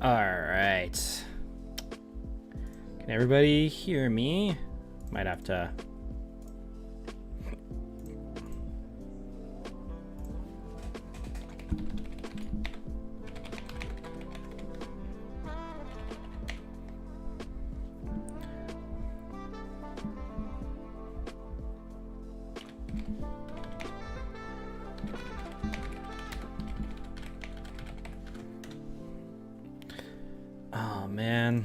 All right. Can everybody hear me? Might have to. Oh, man.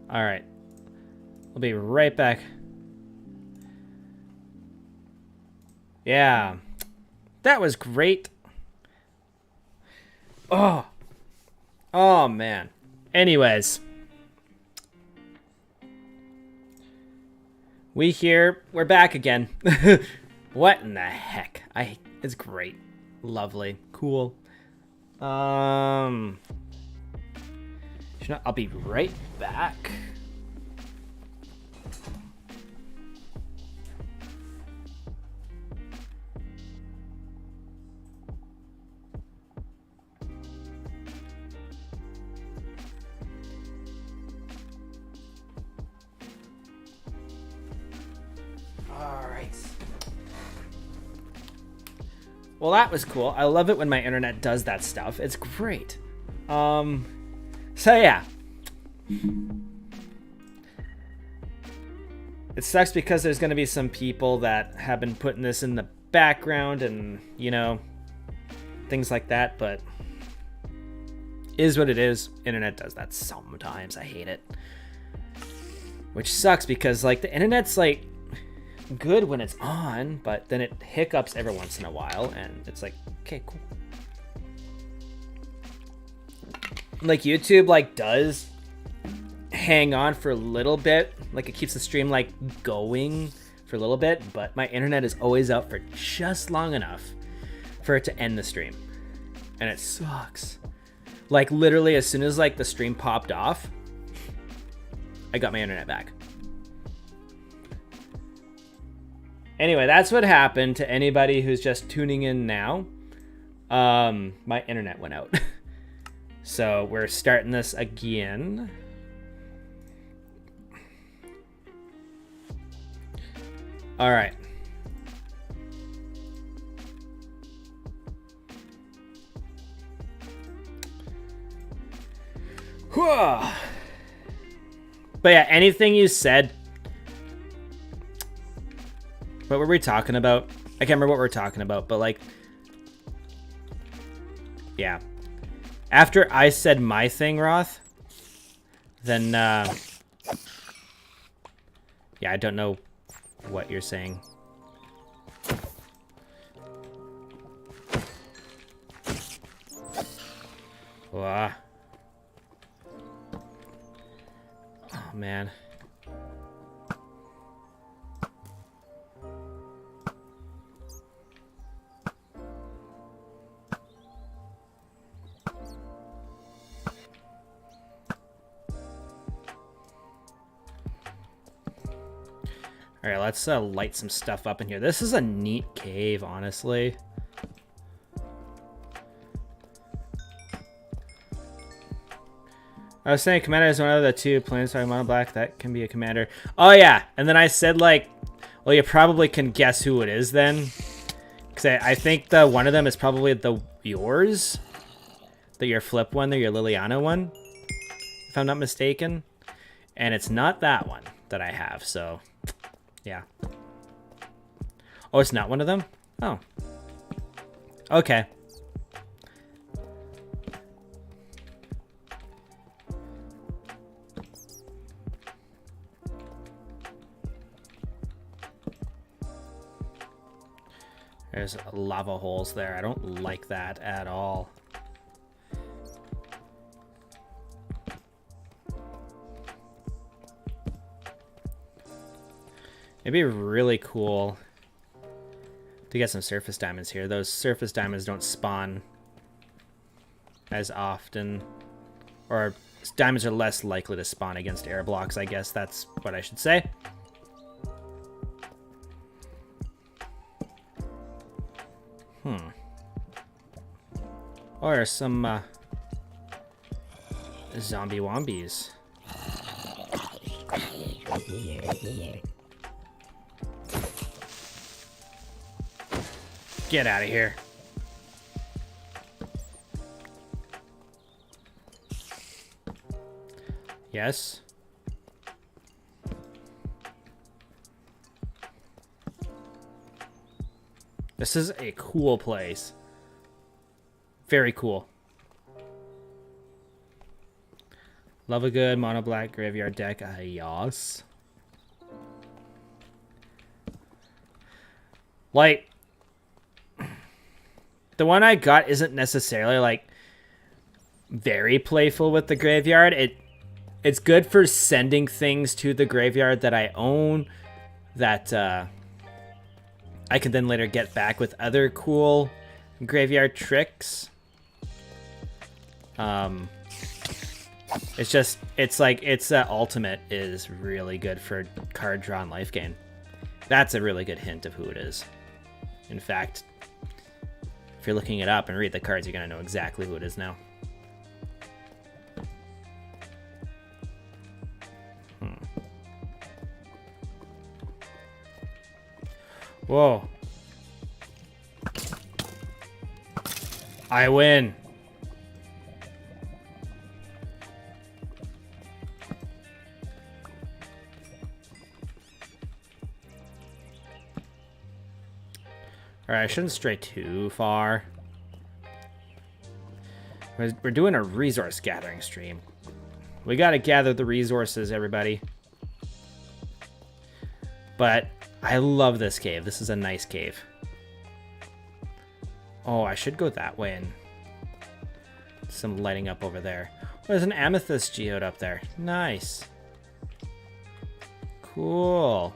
All right. I'll be right back. Yeah. That was great. Oh. Oh, man. Anyways. We're back again. What in the heck? It's great. Lovely. Cool. I'll be right back. All right. Well, that was cool. I love it when my internet does that stuff. It's great. So yeah. It sucks because there's going to be some people that have been putting this in the background and, you know, things like that, but is what it is. Internet does that sometimes. I hate it. Which sucks because, like, the internet's, like, good when it's on, but then it hiccups every once in a while, and it's like, okay, cool. Like, YouTube, like, does hang on for a little bit. Like, it keeps the stream, like, going for a little bit, but my internet is always out for just long enough for it to end the stream. And it sucks. Like, literally, as soon as, like, the stream popped off, I got my internet back. Anyway, that's what happened to anybody who's just tuning in now. My internet went out. So we're starting this again. All right. Whew. But yeah, anything you said. What were we talking about? I can't remember what we were talking about, but like, yeah. After I said my thing, Roth, then, yeah, I don't know what you're saying. Wow. Oh, man. All right, let's light some stuff up in here. This is a neat cave, honestly. I was saying commander is one of the two planes talking mono black. That can be a commander. Oh, yeah. And then I said, like, well, you probably can guess who it is then. Because I think the one of them is probably yours. Your flip one, your Liliana one. If I'm not mistaken. And it's not that one that I have, so... yeah. Oh, it's not one of them? Oh. Okay. There's lava holes there. I don't like that at all. It'd be really cool to get some surface diamonds here. Those surface diamonds don't spawn as often, or diamonds are less likely to spawn against air blocks, I guess that's what I should say. Oh, there's some zombie wombies. Get out of here. Yes. This is a cool place. Very cool. Love a good mono black graveyard deck. Yes. Like, the one I got isn't necessarily like very playful with the graveyard. It's good for sending things to the graveyard that I own that I can then later get back with other cool graveyard tricks. It's ultimate is really good for card draw and life gain. That's a really good hint of who it is. In fact, if you're looking it up and read the cards, you're gonna know exactly who it is now. Whoa. I win. Alright, I shouldn't stray too far. We're doing a resource gathering stream. We gotta gather the resources, everybody. But I love this cave. This is a nice cave. Oh, I should go that way and some lighting up over there. Oh, there's an amethyst geode up there. Nice. Cool.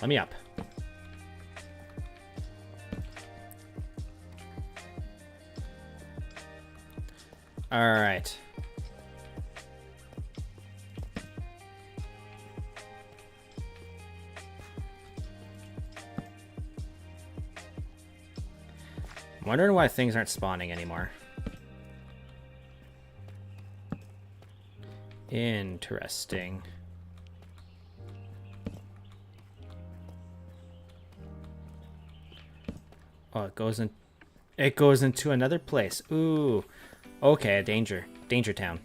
Let me up. All right. I'm wondering why things aren't spawning anymore. Interesting. Oh, it goes into another place. Ooh. Okay, danger town.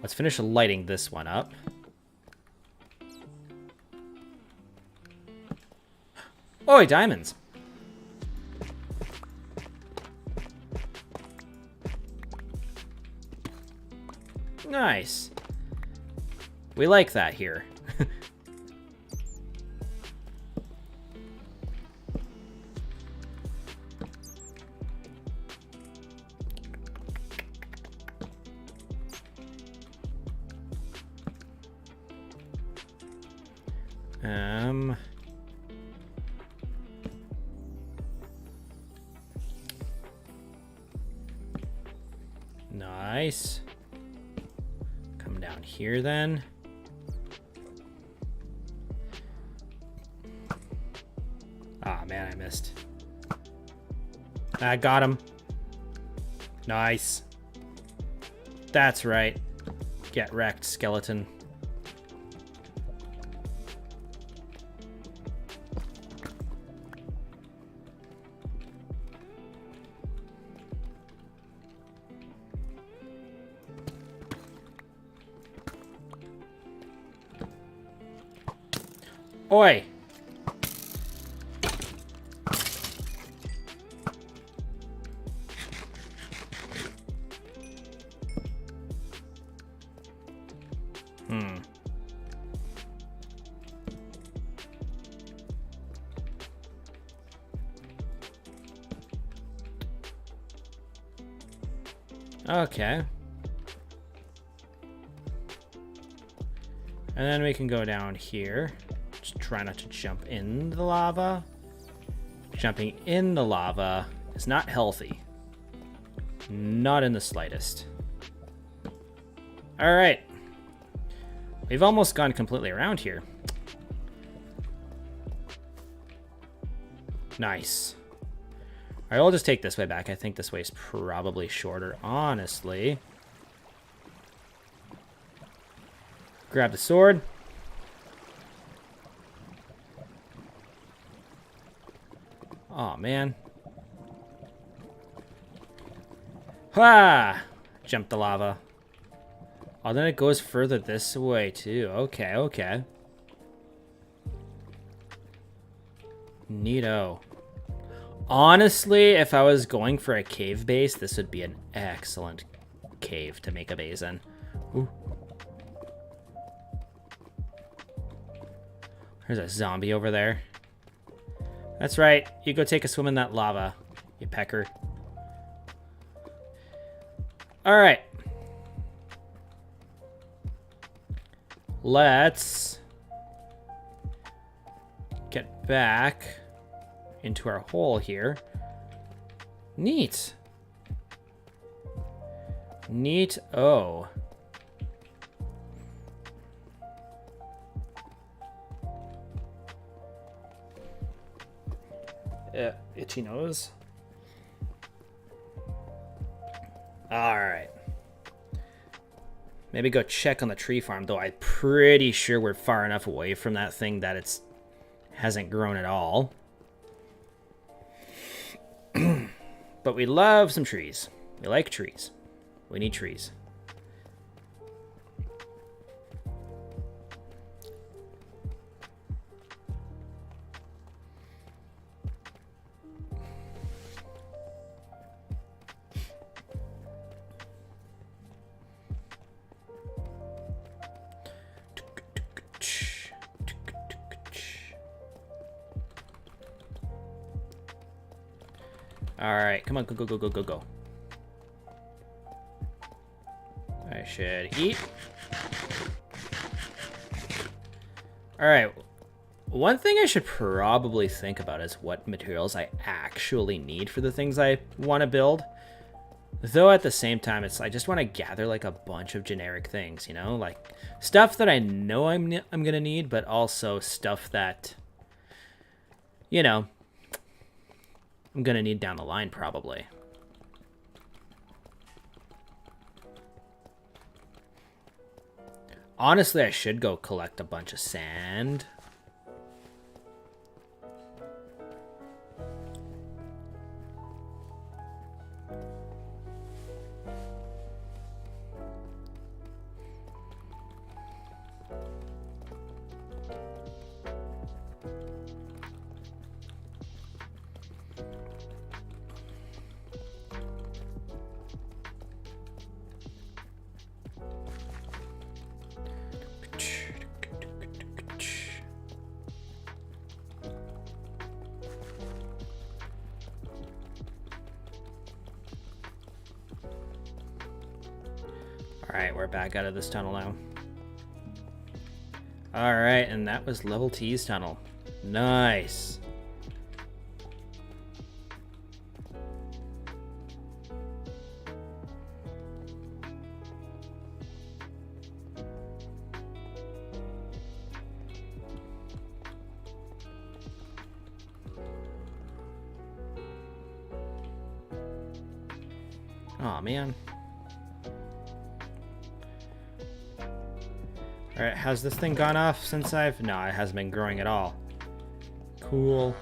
Let's finish lighting this one up. Oh, diamonds. Nice. We like that here. Nice. Come down here then. Ah, man, I missed. I got him. Nice. That's right. Get wrecked, skeleton. Oi! Okay. And then we can go down here. Just try not to jump in the lava. Jumping in the lava is not healthy. Not in the slightest. Alright. We've almost gone completely around here. Nice. Alright, we'll just take this way back. I think this way is probably shorter, honestly. Grab the sword. Oh man. Ha! Jump the lava. Oh, then it goes further this way too. Okay, okay. Neato. Honestly, if I was going for a cave base, this would be an excellent cave to make a base in. Ooh. There's a zombie over there. That's right. You go take a swim in that lava, you pecker. Alright. Let's get back into our hole here. Neat. Neat. Oh. Itchy nose. Alright. Maybe go check on the tree farm, though I'm pretty sure we're far enough away from that thing that it's hasn't grown at all. But we love some trees. We like trees. We need trees. Alright, come on, go, go, go, go, go, go. I should eat. Alright, one thing I should probably think about is what materials I actually need for the things I want to build. Though at the same time, I just want to gather like a bunch of generic things, you know? Like stuff that I know I'm going to need, but also stuff that, you know, I'm gonna need down the line, probably. Honestly, I should go collect a bunch of sand. Alright, we're back out of this tunnel now. Alright, and that was level T's tunnel. Nice. Aw, man. Alright, has this thing gone off since I've... No, it hasn't been growing at all. Cool.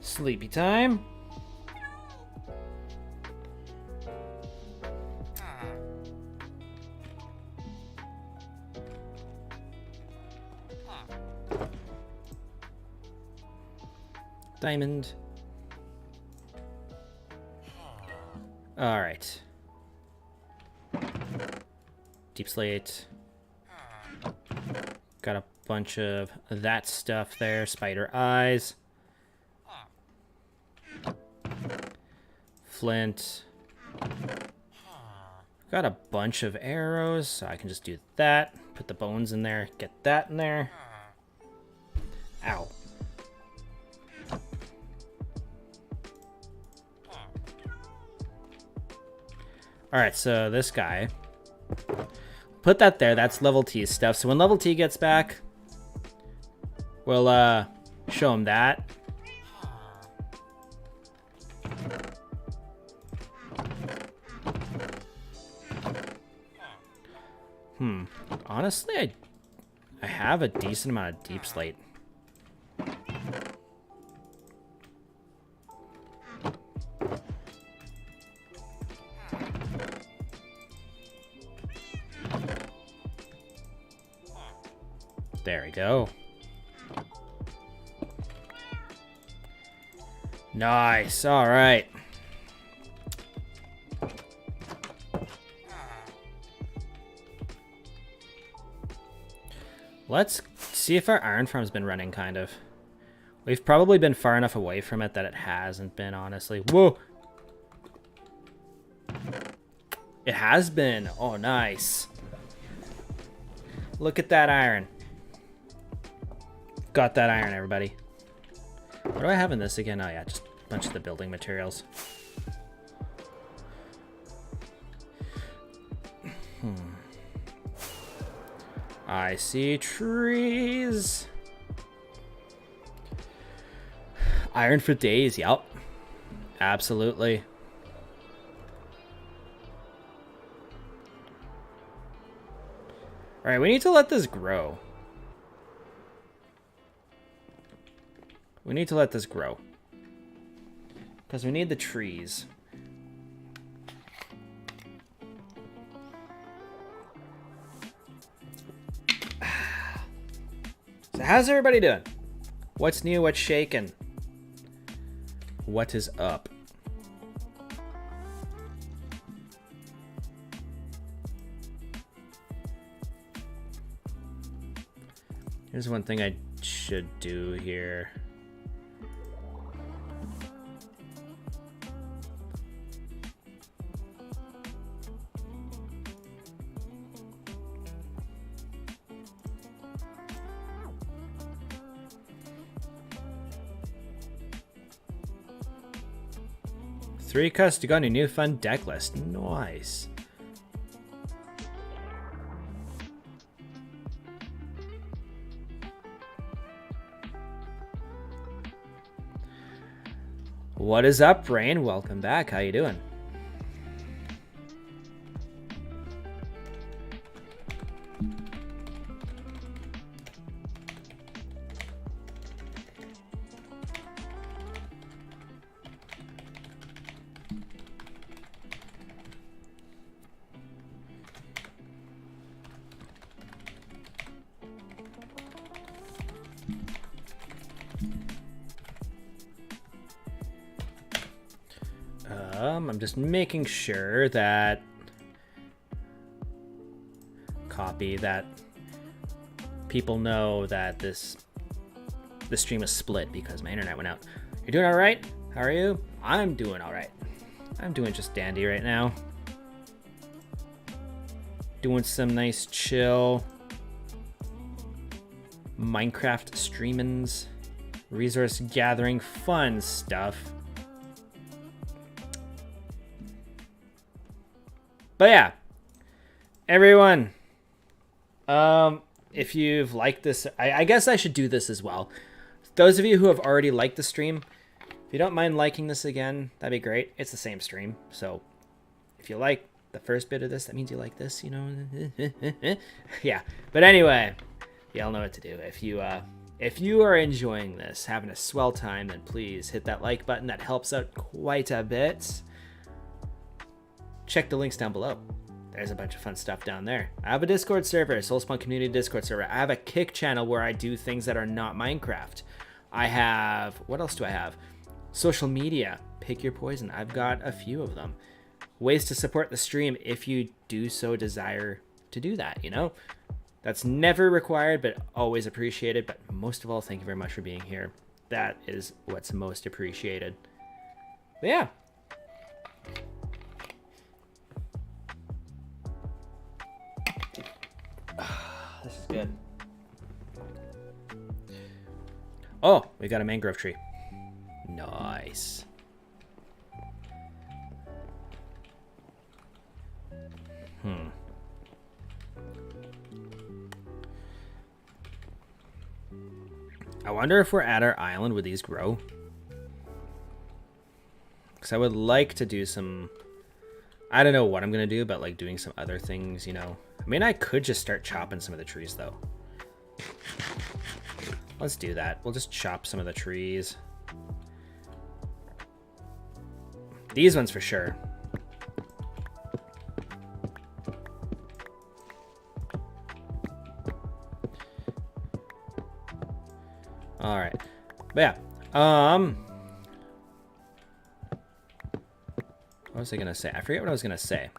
Sleepy time. Diamond. All right. Deep slate. Got a bunch of that stuff there. Spider eyes. Flint. Got a bunch of arrows, so I can just do that. Put the bones in there. Get that in there. Ow. Alright, so this guy. Put that there. That's level T stuff. So when level T gets back, we'll show him that. Honestly, I have a decent amount of deep slate. There we go. Nice. All right. Let's see if our iron farm's been running, kind of. We've probably been far enough away from it that it hasn't been, honestly. Whoa! It has been. Oh, nice. Look at that iron. Got that iron, everybody. What do I have in this again? Oh, yeah, just a bunch of the building materials. I see trees. Iron for days, yep. Absolutely. Alright, we need to let this grow. We need to let this grow. Because we need the trees. So how's everybody doing? What's new? What's shaking? What is up? Here's one thing I should do here. Three cuts to go on a new fun deck list. Nice. What is up, Rain? Welcome back. How you doing? I'm just making sure that people know that the stream is split because my internet went out. You're doing all right? How are you? I'm doing all right. I'm doing just dandy right now. Doing some nice chill Minecraft streamings, resource gathering, fun stuff. But yeah, everyone, if you've liked this, I guess I should do this as well. Those of you who have already liked the stream, if you don't mind liking this again, that'd be great. It's the same stream, so if you like the first bit of this, that means you like this, you know? Yeah, but anyway, y'all know what to do. If you are enjoying this, having a swell time, then please hit that like button. That helps out quite a bit. Check the links down below. There's a bunch of fun stuff down there. I have a Discord server, Solespawn community Discord server. I have a Kick channel where I do things that are not Minecraft. I have, what else do I have? Social media, pick your poison. I've got a few of them. Ways to support the stream if you do so desire to do that, you know? That's never required, but always appreciated. But most of all, thank you very much for being here. That is what's most appreciated. But yeah. This is good. Oh, we got a mangrove tree. Nice. I wonder if we're at our island, would these grow? Because I would like to do some... I don't know what I'm going to do, but like doing some other things, you know. I mean, I could just start chopping some of the trees, though. Let's do that. We'll just chop some of the trees. These ones for sure. All right. But yeah. What was I going to say? I forget what I was going to say.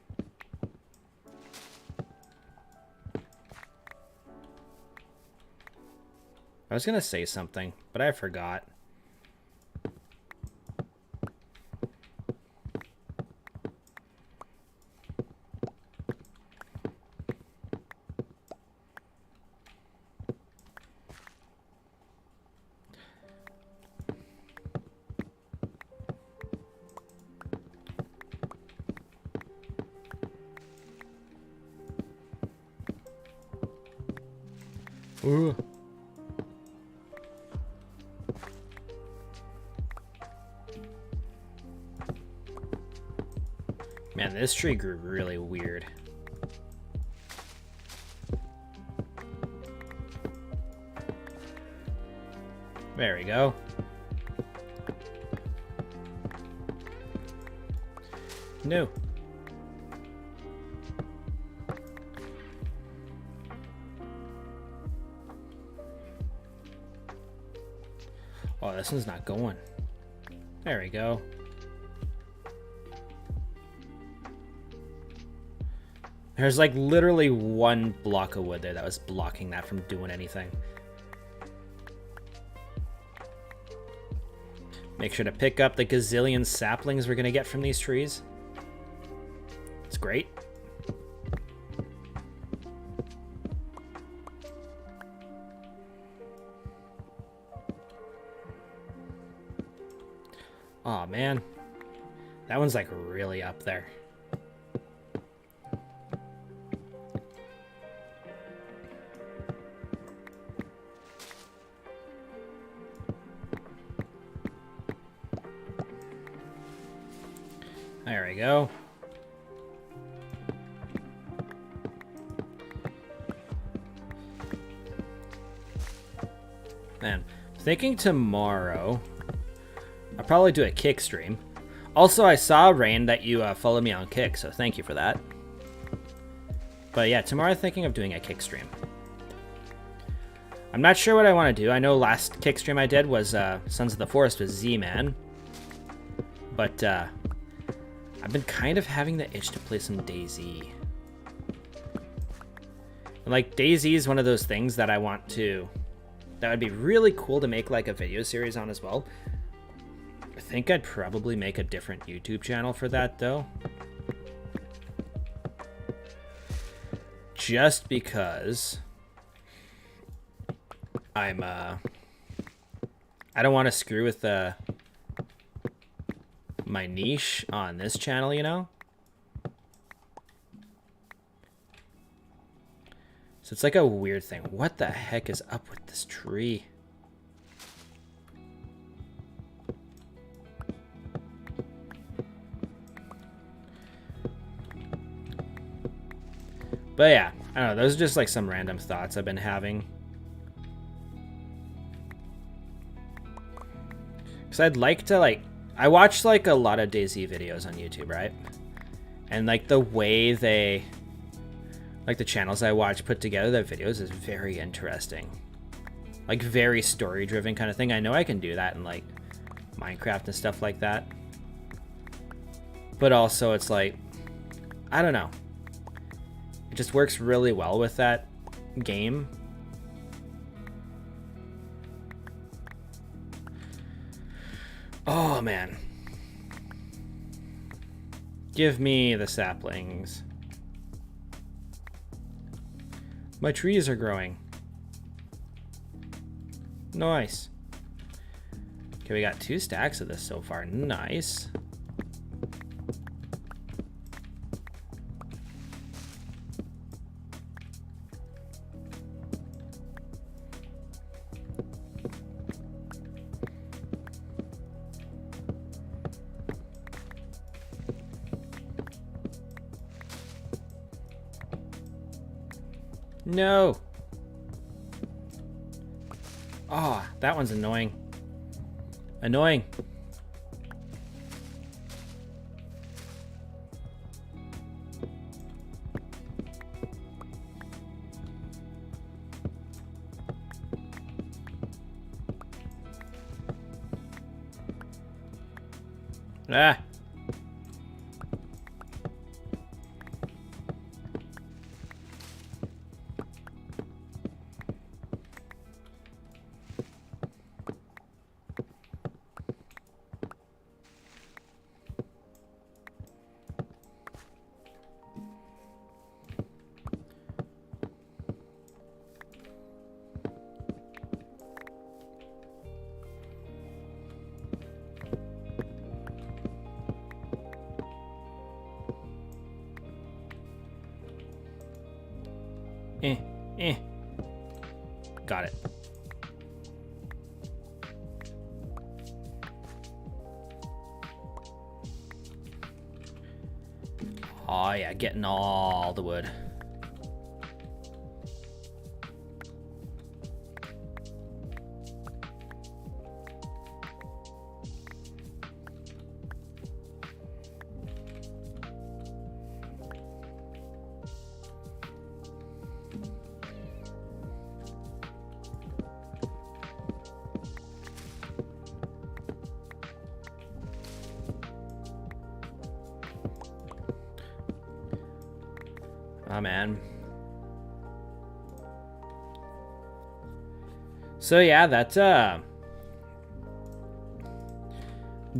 I was going to say something, but I forgot. Ooh. Man, this tree grew really weird. There we go. No. Oh, this one's not going. There we go. There's like literally one block of wood there that was blocking that from doing anything. Make sure to pick up the gazillion saplings we're going to get from these trees. It's great. Oh man, that one's like really up there. There we go. Man, thinking tomorrow I'll probably do a Kick stream. Also, I saw, Rain, that you followed me on Kick, so thank you for that. But yeah, tomorrow I'm thinking of doing a Kick stream. I'm not sure what I want to do. I know last Kick stream I did was Sons of the Forest with Z-Man. But I've been kind of having the itch to play some DayZ. And like, DayZ is one of those things that I want to... That would be really cool to make like a video series on as well. I think I'd probably make a different YouTube channel for that, though. Just because I'm, I don't want to screw with my niche on this channel, you know? So it's like a weird thing. What the heck is up with this tree? But yeah, I don't know. Those are just like some random thoughts I've been having. Because I'd like to like... I watch like a lot of DayZ videos on YouTube, right? And like the way they... Like the channels I watch put together their videos is very interesting. Like very story-driven kind of thing. I know I can do that in like Minecraft and stuff like that. But also it's like... I don't know. It just works really well with that game. Oh, man. Give me the saplings. My trees are growing. Nice. Okay, we got 2 stacks of this so far. Nice. No. Oh, that one's annoying. Annoying. Ah. Got it. Oh yeah, getting all the wood. Oh man. So yeah, that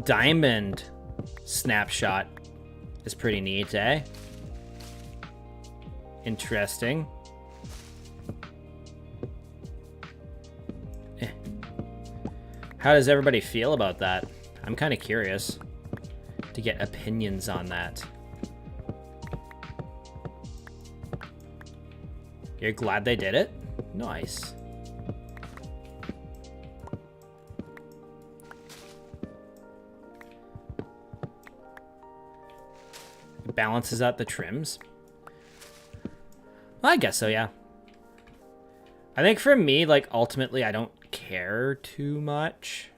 diamond snapshot is pretty neat, eh? Interesting. How does everybody feel about that? I'm kind of curious to get opinions on that. You're glad they did it? Nice. It balances out the trims. Well, I guess so, yeah. I think for me, like, ultimately, I don't care too much.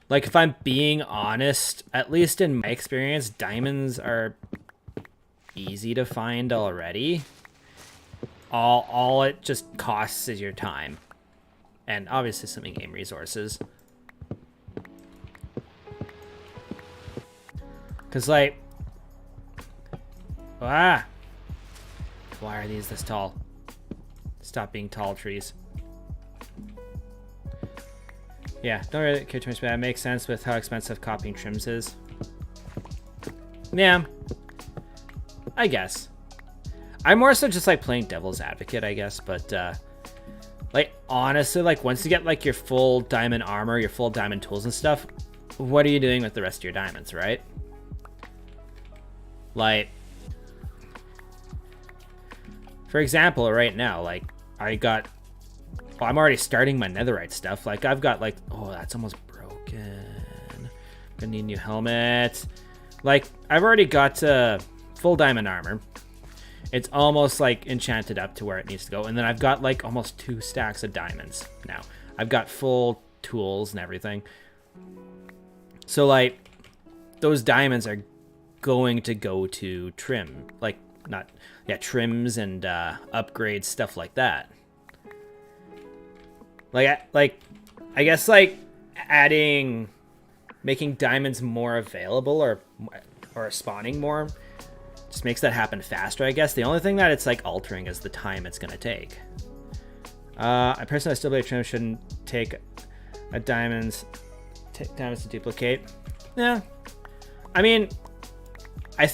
Like, if I'm being honest, at least in my experience, diamonds are easy to find already. All it just costs is your time. And obviously some in-game resources. Because, like... Why are these this tall? Stop being tall trees. Yeah, don't really care too much, but that makes sense with how expensive copying trims is. Yeah. I guess. I'm more so just like playing devil's advocate, I guess, but like honestly, like once you get like your full diamond armor, your full diamond tools and stuff, what are you doing with the rest of your diamonds, right? Like, for example, right now, like I got, well, I'm already starting my netherite stuff. Like I've got like, oh, that's almost broken. Gonna need a new helmet. Like I've already got full diamond armor. It's almost like enchanted up to where it needs to go. And then I've got like almost 2 stacks of diamonds now. I've got full tools and everything. So like those diamonds are going to go to trim. Like not, yeah, trims and upgrades, stuff like that. Like I guess like making diamonds more available or spawning more just makes that happen faster, I guess. The only thing that it's like altering is the time it's gonna take. I personally still believe trim shouldn't take diamonds to duplicate. Yeah, I mean, I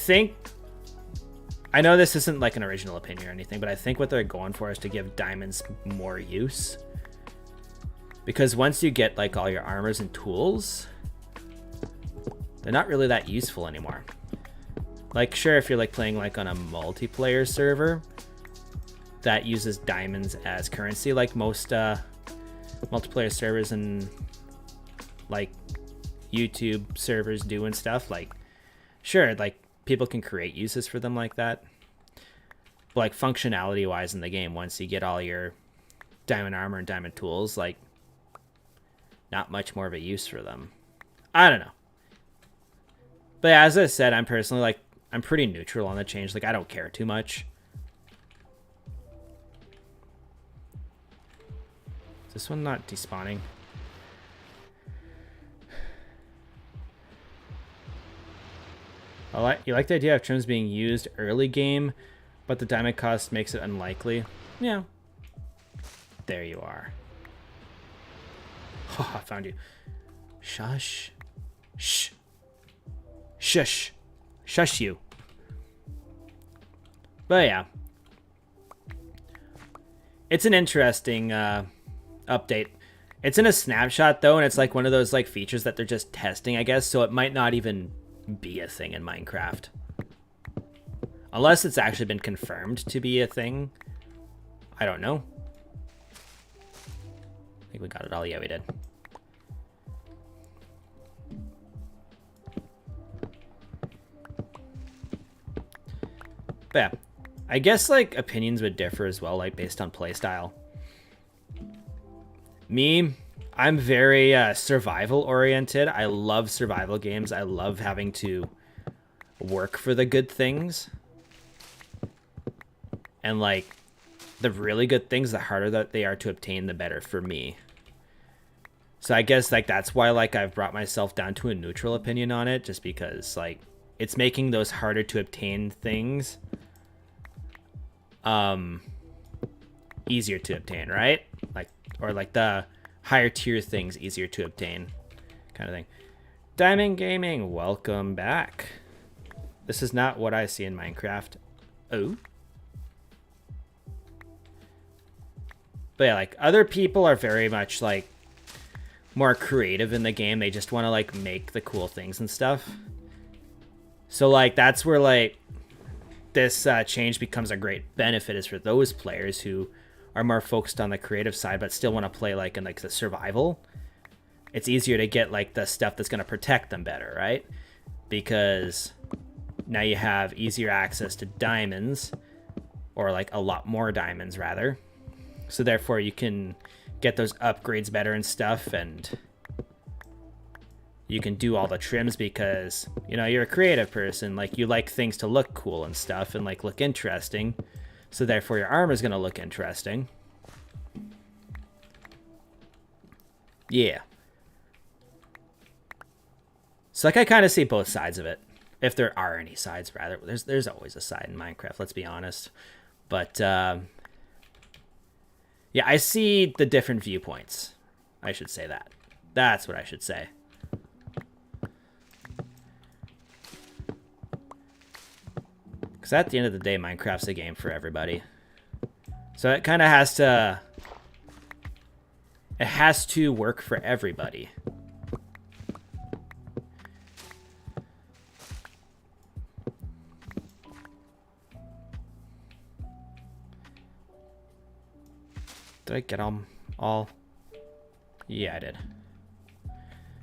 know this isn't like an original opinion or anything, but I think what they're going for is to give diamonds more use. Because once you get like all your armors and tools, they're not really that useful anymore. Like, sure, if you're like playing like on a multiplayer server that uses diamonds as currency, like most multiplayer servers and like YouTube servers do and stuff, like, sure, like people can create uses for them like that. But like functionality wise in the game, once you get all your diamond armor and diamond tools, like not much more of a use for them. I don't know. But yeah, as I said, I'm personally like, I'm pretty neutral on the change. Like, I don't care too much. Is this one not despawning? You like the idea of trims being used early game, but the diamond cost makes it unlikely. Yeah. There you are. Oh, I found you. Shush. Shh. Shush. Shush you. But yeah. It's an interesting update. It's in a snapshot though, and it's like one of those like features that they're just testing, I guess, so it might not even be a thing in Minecraft. Unless it's actually been confirmed to be a thing. I don't know. I think we got it all. Yeah, we did. But yeah, I guess like opinions would differ as well, like based on playstyle. Me, I'm very survival oriented. I love survival games. I love having to work for the good things. And like the really good things, the harder that they are to obtain, the better for me. So I guess like that's why like I've brought myself down to a neutral opinion on it, just because like it's making those harder to obtain things easier to obtain, right? Like, or like the higher tier things easier to obtain kind of thing. Diamond Gaming, welcome back. This is not what I see in Minecraft. Oh. But yeah, like other people are very much like more creative in the game. They just want to like make the cool things and stuff. So like that's where like this change becomes a great benefit, is for those players who are more focused on the creative side but still want to play like in like the survival. It's easier to get like the stuff that's going to protect them better, right? Because now you have easier access to diamonds, or like a lot more diamonds rather. So therefore you can get those upgrades better and stuff, and you can do all the trims because, you know, you're a creative person. Like, you like things to look cool and stuff and like look interesting. So therefore your armor is going to look interesting. Yeah. So like I kind of see both sides of it. If there are any sides, rather. There's always a side in Minecraft, let's be honest. But yeah, I see the different viewpoints. I should say that. That's what I should say. Because at the end of the day, Minecraft's a game for everybody. So it kind of has to... It has to work for everybody. Did I get them all? Yeah, I did.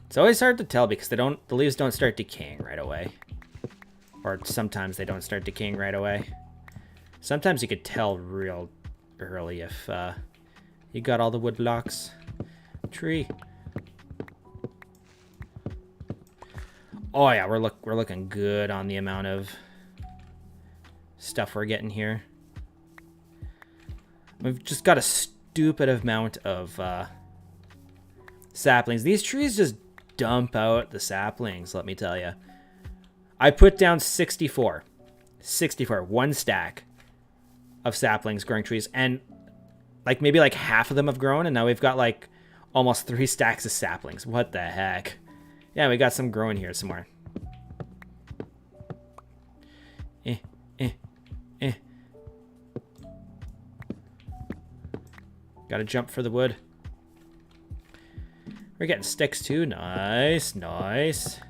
It's always hard to tell because the leaves don't start decaying right away. Or sometimes they don't start decaying right away. Sometimes you could tell real early if you got all the wood blocks. Tree. Oh yeah, we're looking good on the amount of stuff we're getting here. We've just got a stupid amount of saplings. These trees just dump out the saplings, let me tell you. I put down 64, one stack of saplings growing trees, and like maybe like half of them have grown, and now we've got like almost 3 stacks of saplings. What the heck? Yeah, we got some growing here somewhere. Gotta jump for the wood. We're getting sticks too. Nice, nice.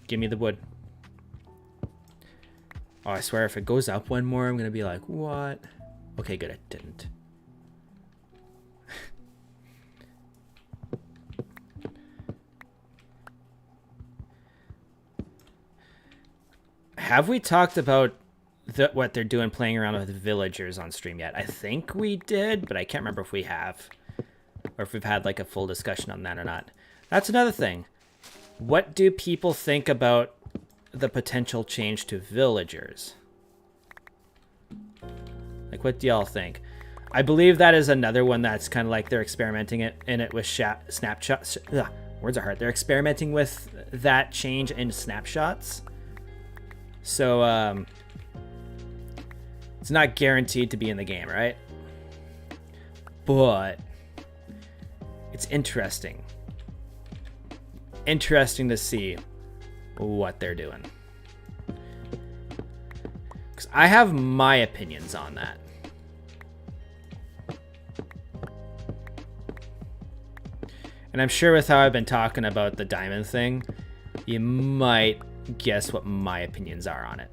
Give me the wood. Oh, I swear if it goes up one more, I'm gonna be like, what? Okay, good, it didn't. Have we talked about what they're doing playing around with villagers on stream yet? I think we did, but I can't remember if we have. Or if we've had like a full discussion on that or not. That's another thing. What do people think about the potential change to villagers? Like, what do y'all think? I believe that is another one that's kind of like they're experimenting in it with snapshots. Ugh, words are hard. They're experimenting with that change in snapshots. So, it's not guaranteed to be in the game, right? But it's interesting. Interesting to see what they're doing. Because I have my opinions on that. And I'm sure with how I've been talking about the diamond thing, you might guess what my opinions are on it.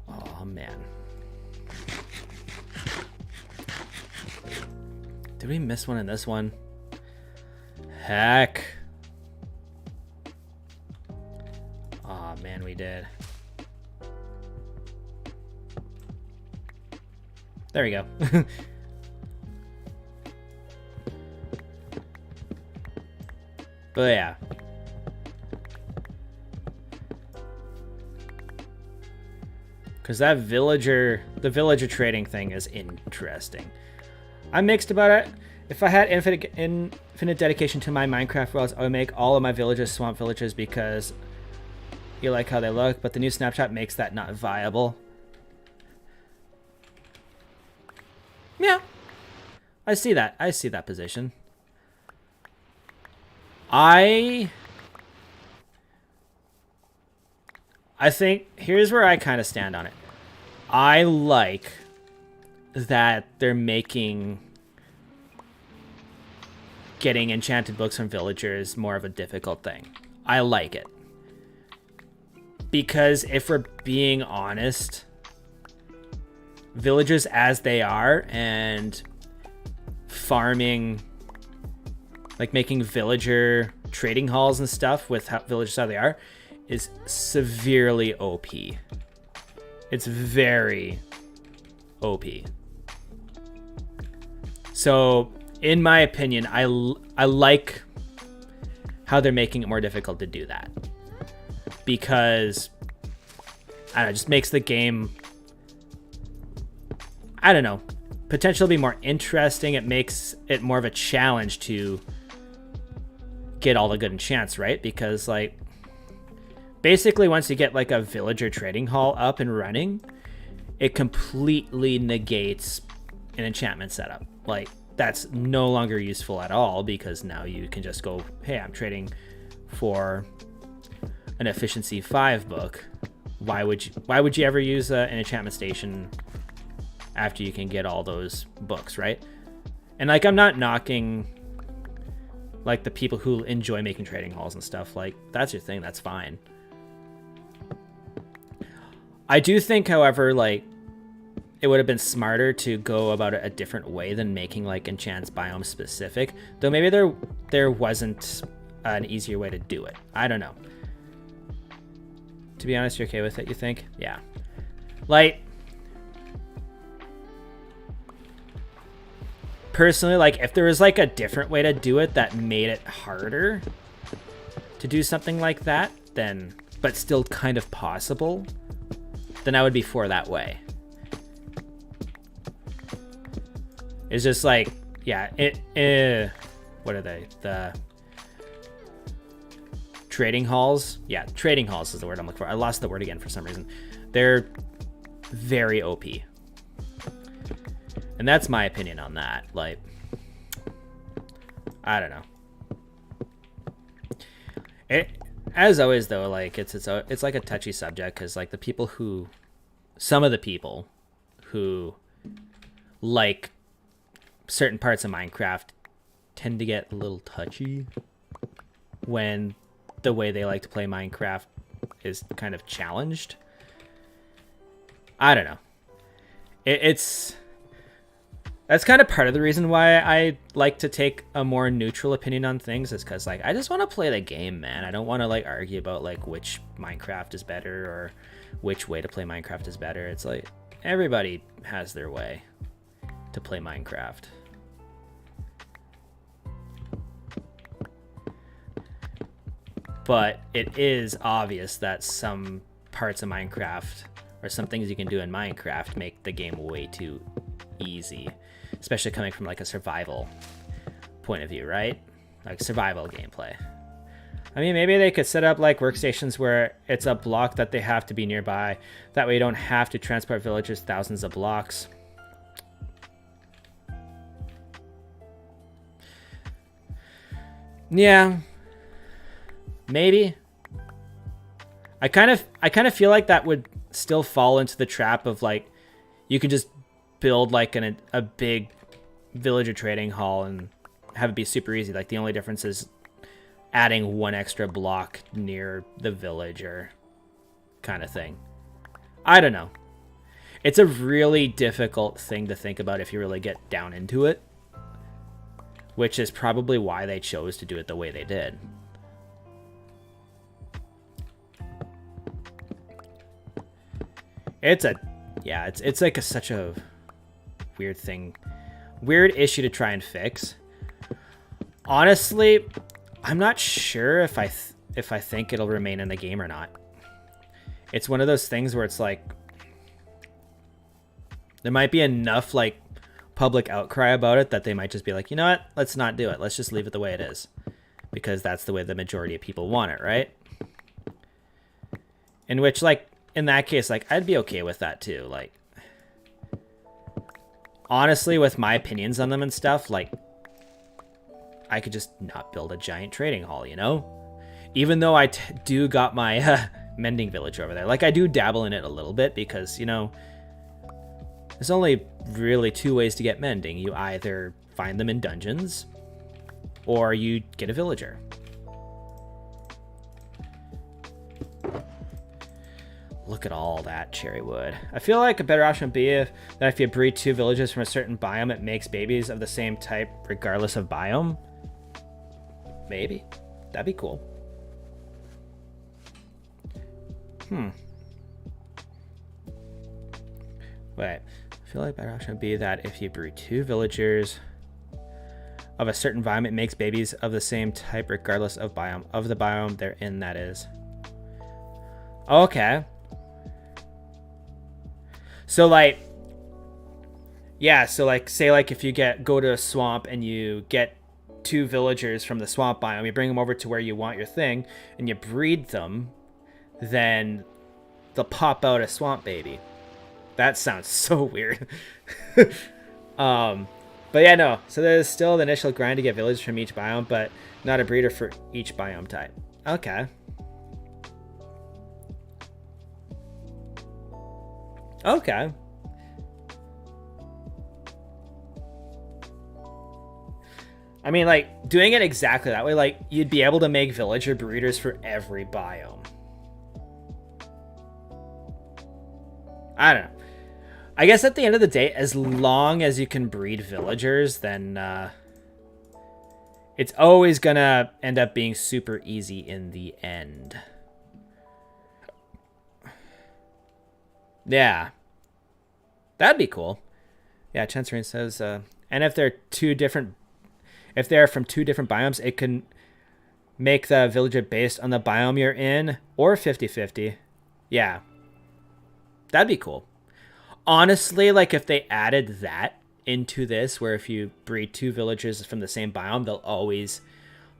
Oh, man. Did we miss one in this one? Heck. Oh, man, we did. There we go. But yeah. Because that the villager trading thing is interesting. I'm mixed about it. If I had infinite dedication to my Minecraft worlds, I would make all of my villages swamp villages because you like how they look, but the new snapshot makes that not viable. Yeah. I see that. I see that position. I think here's where I kind of stand on it. I like that they're making getting enchanted books from villagers more of a difficult thing. I like it. Because if we're being honest, villagers as they are and farming, like making villager trading halls and stuff with how villagers how they are, is severely OP. It's very OP. So, in my opinion, I like how they're making it more difficult to do that. Because, I don't know, it just makes the game, I don't know, potentially be more interesting. It makes it more of a challenge to get all the good enchants, right? Because, like, basically once you get, like, a villager trading hall up and running, it completely negates an enchantment setup. Like, that's no longer useful at all because now you can just go, hey, I'm trading for an efficiency 5 book. Why would you ever use an enchantment station after you can get all those books, right? And, like, I'm not knocking, like, the people who enjoy making trading halls and stuff. Like, that's your thing, that's fine. I do think, however, like, it would have been smarter to go about it a different way than making, like, enchants biome specific. Though maybe there wasn't an easier way to do it. I don't know. To be honest, you're okay with it, you think? Yeah. Like, personally, like, if there was, like, a different way to do it that made it harder to do something like that, then, but still kind of possible, then I would be for that way. It's just like, yeah, what are they? The trading halls? Yeah, trading halls is the word I'm looking for. I lost the word again for some reason. They're very OP. And that's my opinion on that. Like, I don't know. As always, though, like it's like a touchy subject because like some of the people who like certain parts of Minecraft tend to get a little touchy when the way they like to play Minecraft is kind of challenged. I don't know. That's kind of part of the reason why I like to take a more neutral opinion on things, is because like I just want to play the game, man. I don't want to like argue about like which Minecraft is better or which way to play Minecraft is better. It's like everybody has their way to play Minecraft. But it is obvious that some parts of Minecraft or some things you can do in Minecraft make the game way too easy, especially coming from like a survival point of view, right? Like survival gameplay. I mean, maybe they could set up like workstations where it's a block that they have to be nearby. That way you don't have to transport villagers thousands of blocks. Yeah. Maybe. I kind of feel like that would still fall into the trap of like you can just build like a big villager trading hall and have it be super easy. Like the only difference is adding one extra block near the villager kind of thing. I don't know. It's a really difficult thing to think about if you really get down into it, which is probably why they chose to do it the way they did. It's like such a weird thing, weird issue to try and fix. Honestly, I'm not sure if I think it'll remain in the game or not. It's one of those things where it's like there might be enough like public outcry about it that they might just be like, you know what, let's not do it. Let's just leave it the way it is, because that's the way the majority of people want it, right? In which, like, in that case, like, I'd be okay with that too. Like, honestly, with my opinions on them and stuff, like, I could just not build a giant trading hall, you know? Even though I do got my mending village over there. Like, I do dabble in it a little bit because, you know, there's only really two ways to get mending. You either find them in dungeons or you get a villager. Look at all that cherry wood. I feel like a better option would be that if you breed two villages from a certain biome, it makes babies of the same type regardless of biome. Maybe. That'd be cool. Wait. I feel like a better option would be that if you breed two villagers of a certain biome, it makes babies of the same type regardless of biome. Of the biome they're in, that is. Okay. So like, yeah, so like, say like if you go to a swamp and you get two villagers from the swamp biome, you bring them over to where you want your thing and you breed them, then they'll pop out a swamp baby. That sounds so weird. But yeah, no. So there's still the initial grind to get villagers from each biome, but not a breeder for each biome type. Okay. Okay. I mean, like, doing it exactly that way, like, you'd be able to make villager breeders for every biome. I don't know. I guess at the end of the day, as long as you can breed villagers, then it's always gonna end up being super easy in the end. Yeah. That'd be cool. Yeah, Chancery says, and if they're from two different biomes, it can make the villager based on the biome you're in, or 50-50. Yeah. That'd be cool. Honestly, like, if they added that into this, where if you breed two villagers from the same biome, they'll always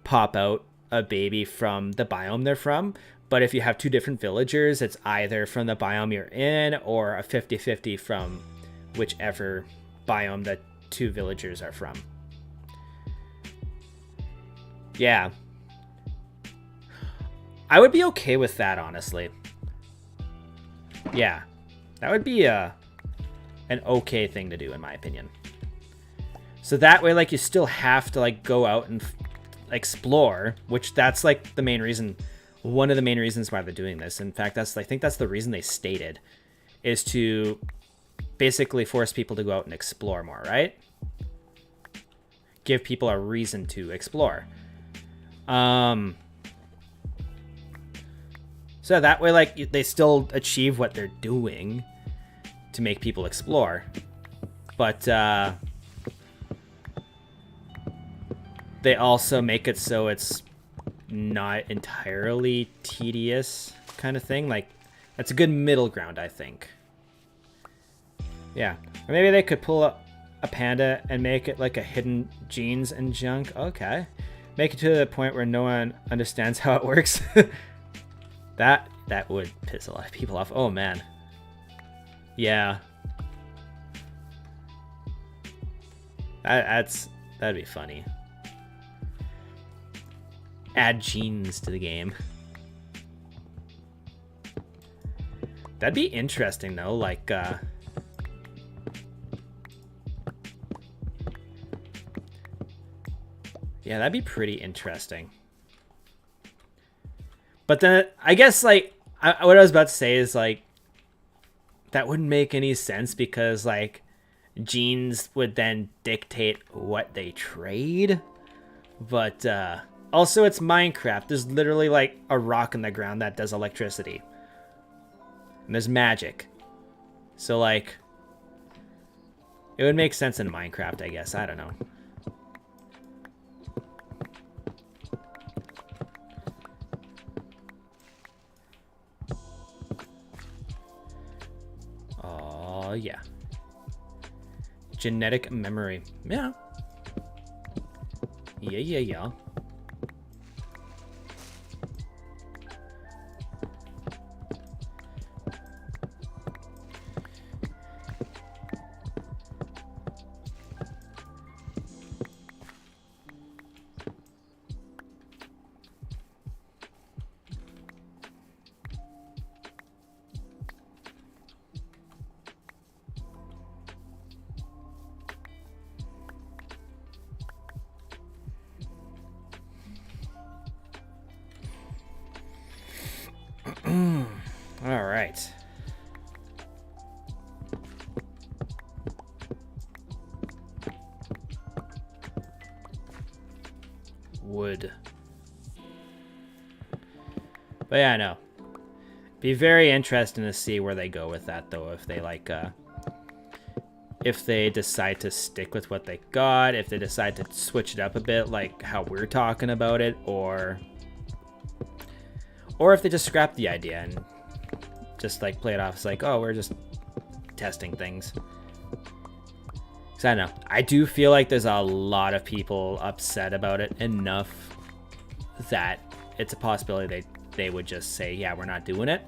pop out a baby from the biome they're from. But if you have two different villagers, it's either from the biome you're in or a 50-50 from whichever biome the two villagers are from. I would be okay with that, honestly. Yeah, that would be an okay thing to do, in my opinion. So that way, like, you still have to, like, go out and explore, which that's, like, the main reason, one of the main reasons why they're doing this. In fact, I think that's the reason they stated, is to basically force people to go out and explore more, right? Give people a reason to explore. So that way, like, they still achieve what they're doing to make people explore. But they also make it so it's not entirely tedious kind of thing. Like, that's a good middle ground, I think. Yeah. Or maybe they could pull up a panda and make it like a hidden genes and junk. Okay. Make it to the point where no one understands how it works. That would piss a lot of people off. Oh, man. Yeah. That'd be funny. Add genes to the game. That'd be interesting, though. Like, yeah, that'd be pretty interesting. But then, I guess, like, what I was about to say is, like, that wouldn't make any sense because, like, genes would then dictate what they trade. But, also, it's Minecraft. There's literally, like, a rock in the ground that does electricity. And there's magic. So, like, it would make sense in Minecraft, I guess. I don't know. Oh, yeah. Genetic memory. Yeah. Yeah. All right. Wood. But yeah, I know. Be very interesting to see where they go with that, though. If they like, if they decide to stick with what they got, if they decide to switch it up a bit, like how we're talking about it, or if they just scrap the idea and just like play it off as like, oh, we're just testing things. Because I don't know. I do feel like there's a lot of people upset about it enough that it's a possibility they would just say, yeah, we're not doing it.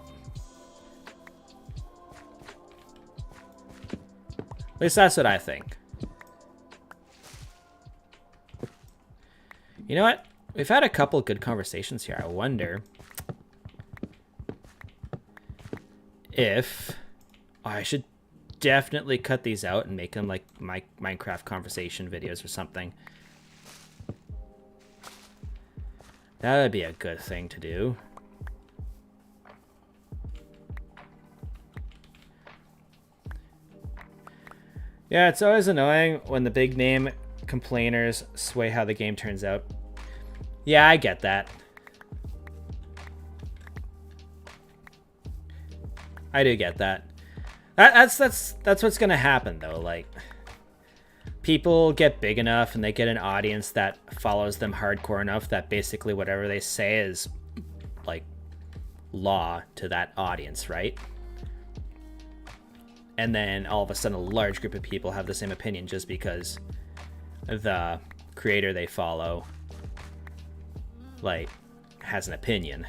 At least that's what I think. You know what? We've had a couple good conversations here. I wonder if I should definitely cut these out and make them like my Minecraft conversation videos or something. That would be a good thing to do. Yeah, it's always annoying when the big name complainers sway how the game turns out. Yeah, I get that. I do get that. That's what's gonna happen though. Like, people get big enough and they get an audience that follows them hardcore enough that basically whatever they say is like law to that audience, right? And then all of a sudden a large group of people have the same opinion just because the creator they follow like has an opinion.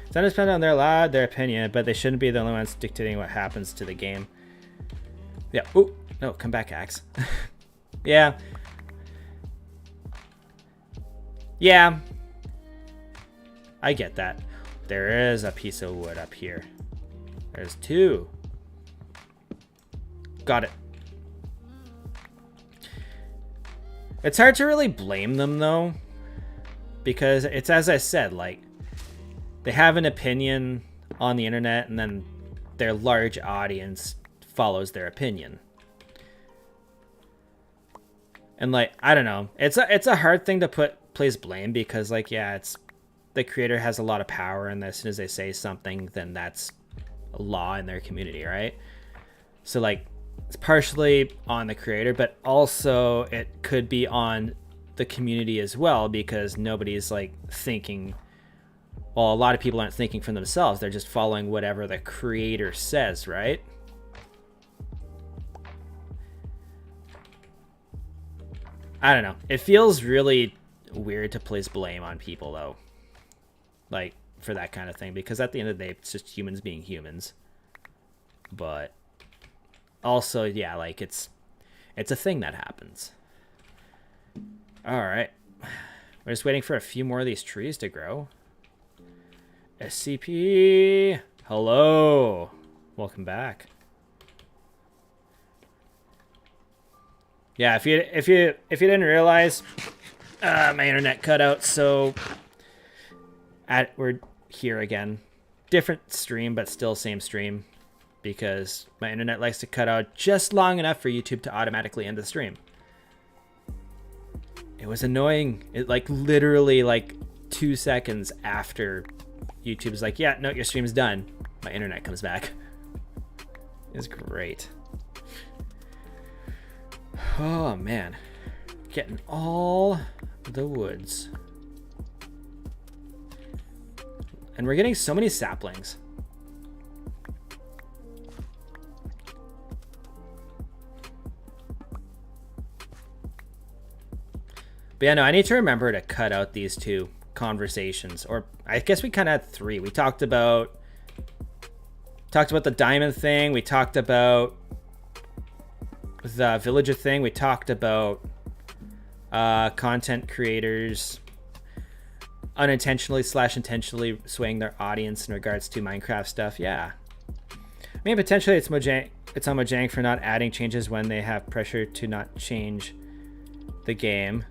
It's understandable they're allowed their opinion, but they shouldn't be the only ones dictating what happens to the game. Yeah. Ooh, no, come back, Axe. Yeah. Yeah. I get that. There is a piece of wood up here. There's 2. Got it. It's hard to really blame them, though, because it's, as I said, like, they have an opinion on the internet, and then their large audience follows their opinion. And, like, I don't know. It's a hard thing to place blame, because, like, yeah, it's the creator has a lot of power, and as soon as they say something, then that's a law in their community, right? So, like, it's partially on the creator, but also it could be on the community as well, because nobody's like thinking, well, a lot of people aren't thinking for themselves. They're just following whatever the creator says, right? I don't know. It feels really weird to place blame on people, though, like, for that kind of thing, because at the end of the day, it's just humans being humans. But also, yeah, like, it's a thing that happens. All right. We're just waiting for a few more of these trees to grow. SCP. Hello. Welcome back. Yeah, if you didn't realize, my internet cut out, so we're here again. Different stream, but still same stream, because my internet likes to cut out just long enough for YouTube to automatically end the stream. It was annoying. It, like, literally, like, 2 seconds after YouTube's like, yeah, no, your stream's done, my internet comes back. It's great. Oh, man. Getting all the woods. And we're getting so many saplings. But yeah, no, I need to remember to cut out these 2 conversations. Or I guess we kind of had 3. We talked about the diamond thing. We talked about the villager thing. We talked about content creators unintentionally / intentionally swaying their audience in regards to Minecraft stuff. Yeah. I mean, potentially it's on Mojang for not adding changes when they have pressure to not change the game.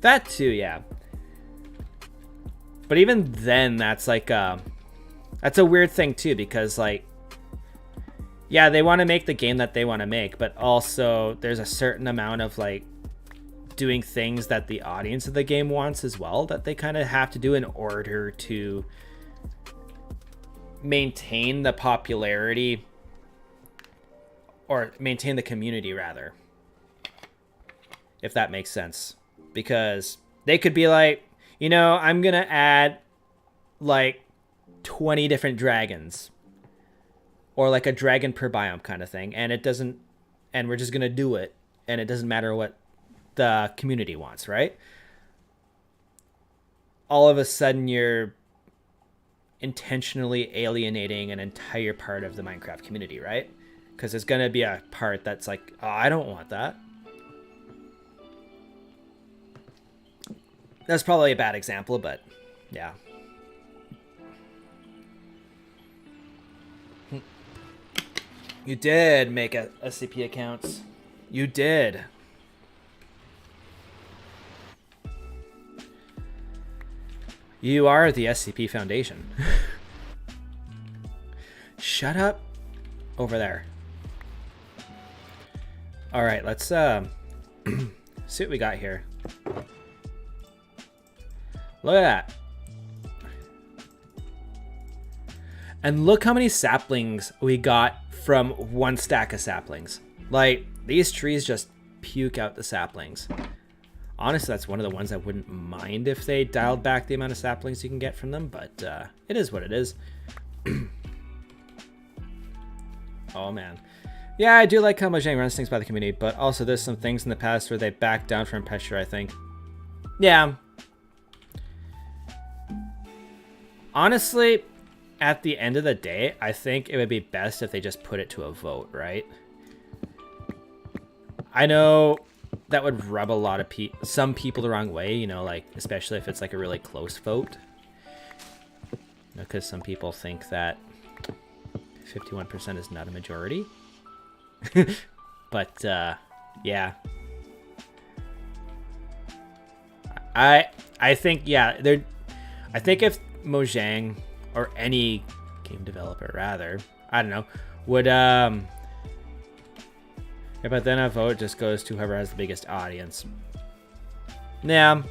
That too, yeah. But even then, that's like that's a weird thing too, because, like, yeah, they want to make the game that they want to make, but also there's a certain amount of, like, doing things that the audience of the game wants as well, that they kind of have to do in order to maintain the popularity, or maintain the community, rather, if that makes sense. Because they could be like, you know, I'm gonna add like 20 different dragons, or like a dragon per biome kind of thing, and we're just gonna do it, and it doesn't matter what the community wants, right? All of a sudden you're intentionally alienating an entire part of the Minecraft community, right? Because there's gonna be a part that's like, oh, I don't want that. That's probably a bad example, but yeah. You did make a SCP accounts. You did. You are the SCP Foundation. Shut up over there. All right, let's see what we got here. Look at that. And look how many saplings we got from one stack of saplings. Like, these trees just puke out the saplings. Honestly, that's one of the ones I wouldn't mind if they dialed back the amount of saplings you can get from them, but it is what it is. Oh, man. Yeah, I do like how Mojang runs things by the community, but also there's some things in the past where they backed down from pressure, I think. Yeah. Honestly, at the end of the day, I think it would be best if they just put it to a vote, right? I know that would rub a lot of some people the wrong way, you know, like, especially if it's like a really close vote. Because some people think that 51% is not a majority. But yeah, I think, yeah, I think if Mojang or any game developer rather, I don't know, would yeah, but then a vote just goes to whoever has the biggest audience. Yeah,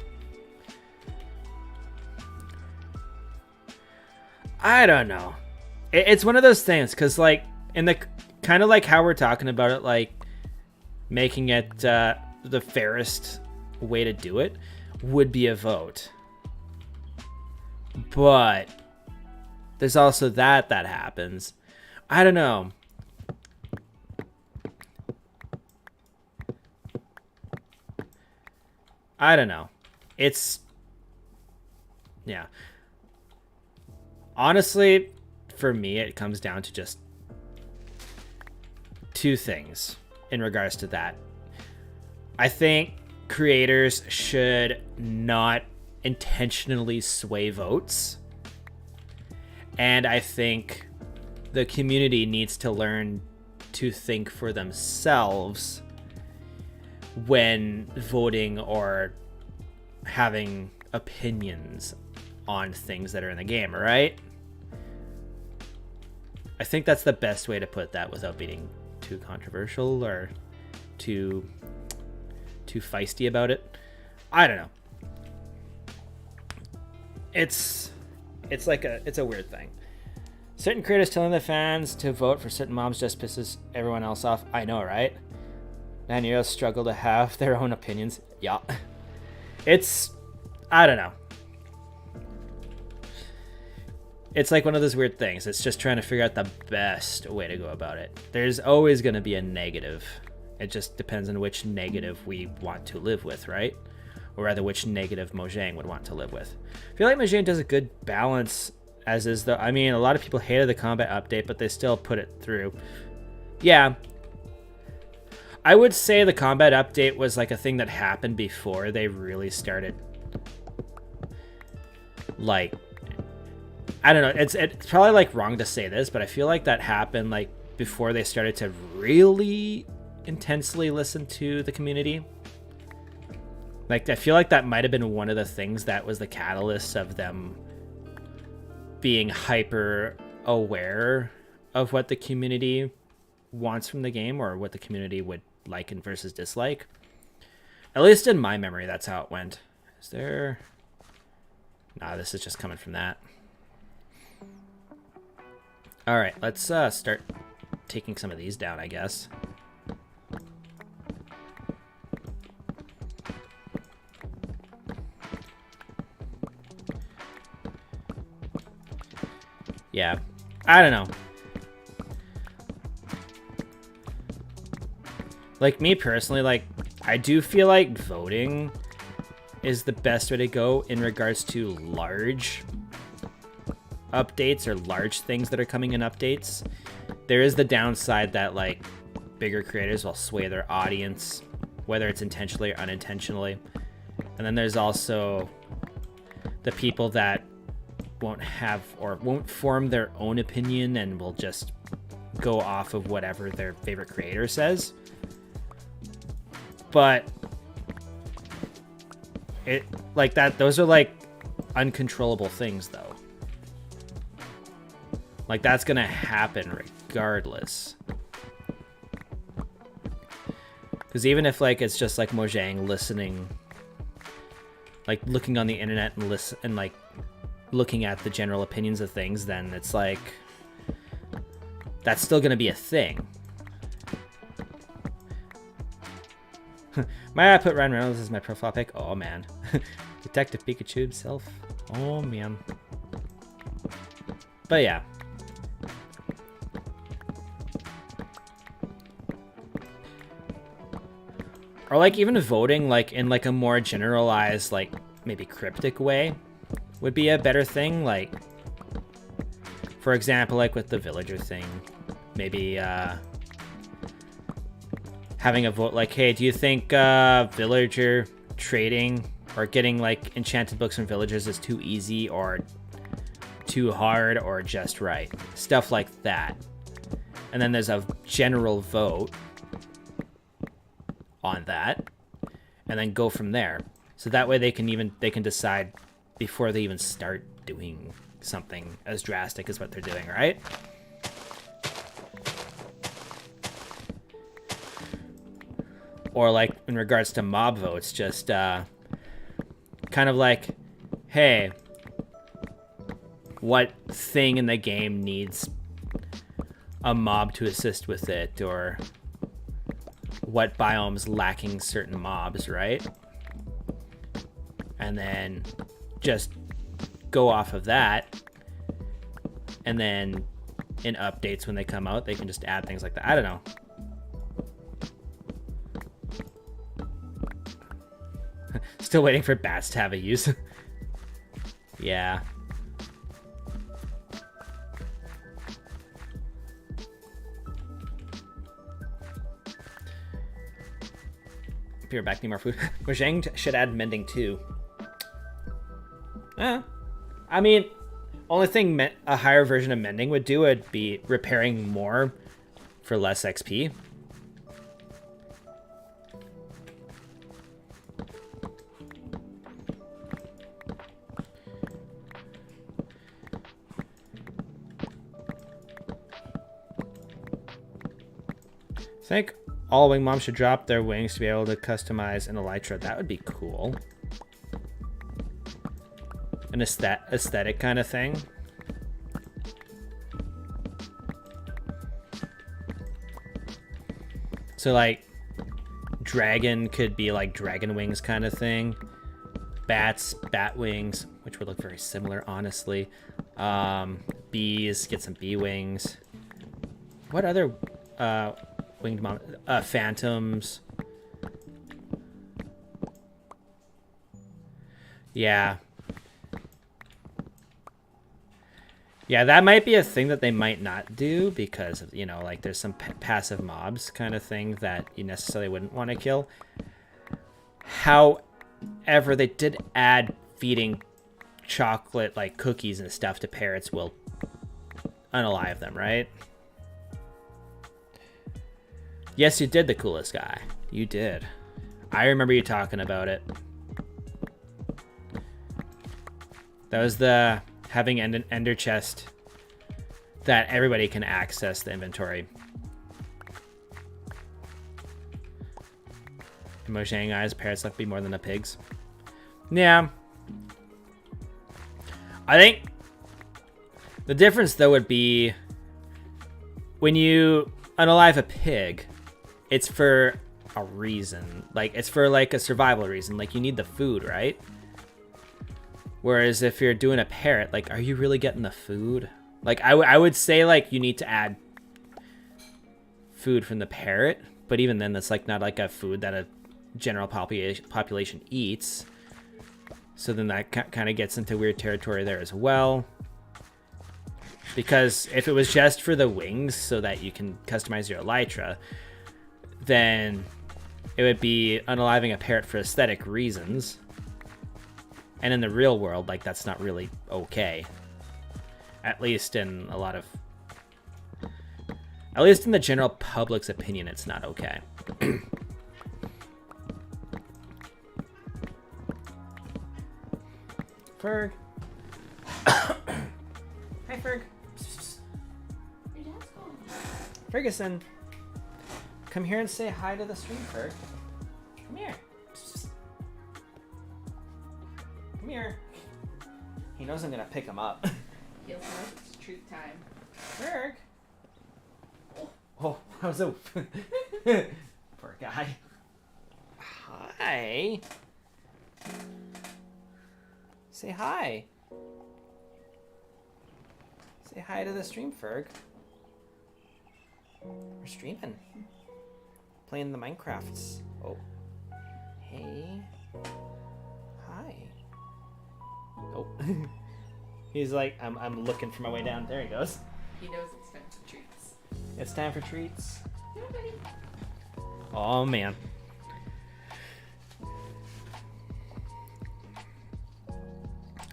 I don't know. It's one of those things, because like in the kind of like how we're talking about it, like making it the fairest way to do it would be a vote. But there's also that happens. I don't know. I don't know. It's, yeah. Honestly, for me, it comes down to just two things in regards to that. I think creators should not intentionally sway votes. And I think the community needs to learn to think for themselves when voting or having opinions on things that are in the game, right? I think that's the best way to put that without being too controversial or too feisty about it. I don't know. It's a weird thing. Certain creators telling the fans to vote for certain mobs just pisses everyone else off. I know, right? 9-year-olds struggle to have their own opinions. Yeah. It's, I don't know. It's like one of those weird things. It's just trying to figure out the best way to go about it. There's always going to be a negative. It just depends on which negative we want to live with, right? Or rather, which negative Mojang would want to live with. I feel like Mojang does a good balance, as is the... I mean, a lot of people hated the combat update, but they still put it through. Yeah. I would say the combat update was like a thing that happened before they really started... Like... I don't know. It's probably like wrong to say this, but I feel like that happened like before they started to really intensely listen to the community. Like, I feel like that might have been one of the things that was the catalyst of them being hyper aware of what the community wants from the game, or what the community would like and versus dislike. At least in my memory, that's how it went. Is there... Nah, this is just coming from that. All right, let's start taking some of these down, I guess. Yeah, I don't know. Like, me personally, like, I do feel like voting is the best way to go in regards to large updates or large things that are coming in updates. There is the downside that, like, bigger creators will sway their audience, whether it's intentionally or unintentionally. And then there's also the people that won't have or won't form their own opinion and will just go off of whatever their favorite creator says. But it, like, that, those are like uncontrollable things though. Like, that's gonna happen regardless. Because even if, like, it's just like Mojang listening, like looking on the internet and listen and like looking at the general opinions of things, then it's like that's still gonna be a thing. My I put Ryan Reynolds as my profile pic. Oh man. Detective Pikachu himself. Oh man. But yeah. Or like even voting like in like a more generalized, like maybe cryptic way would be a better thing. Like, for example, like with the villager thing, maybe having a vote like, hey, do you think villager trading or getting like enchanted books from villagers is too easy, or too hard or just right. Stuff like that. And then there's a general vote on that. And then go from there. So that way they can decide before they even start doing something as drastic as what they're doing, right? Or like in regards to mob votes, just kind of like, hey, what thing in the game needs a mob to assist with it, or what biome's lacking certain mobs, right? And then just go off of that, and then in updates when they come out, they can just add things like that. I don't know. Still waiting for bats to have a use. Yeah. Be right back, need more food. Mojang should add mending too. I mean, only thing a higher version of mending would do would be repairing more for less XP. I think all wing moms should drop their wings to be able to customize an elytra. That would be cool. An aesthetic kind of thing. So like dragon could be like dragon wings kind of thing. Bats, bat wings, which would look very similar, honestly. Bees, get some bee wings. What other winged mom? Phantoms. Yeah. Yeah, that might be a thing that they might not do because of, you know, like there's some passive mobs kind of thing that you necessarily wouldn't want to kill. However, they did add feeding chocolate, like cookies and stuff to parrots will unalive them, right? Yes, you did, the coolest guy. You did. I remember you talking about it. That was the having an ender chest that everybody can access the inventory. In Mojang eyes, parrots left be more than the pigs. Yeah. I think the difference though would be when you unalive a pig, it's for a reason. Like it's for like a survival reason. Like you need the food, right? Whereas if you're doing a parrot, like, are you really getting the food? Like, I would say, like, you need to add food from the parrot. But even then, that's, like, not, like, a food that a general population eats. So then that kind of gets into weird territory there as well. Because if it was just for the wings so that you can customize your elytra, then it would be unaliving a parrot for aesthetic reasons. And in the real world, like, that's not really okay. At least in a lot of... At least in the general public's opinion, it's not okay. Ferg. Hi, Ferg. Your dad's calling. Ferguson. Come here and say hi to the stream, Ferg. Come here. Come here. He knows I'm gonna pick him up. Feels like it's treat time. Ferg. Oh, that was a... Poor guy. Hi. Say hi. Say hi to the stream, Ferg. We're streaming. Playing the Minecrafts. Oh. Hey. Hi. Oh. He's like, I'm looking for my way down. There he goes. He knows it's time for treats. It's time for treats. Yeah, buddy. Oh, man.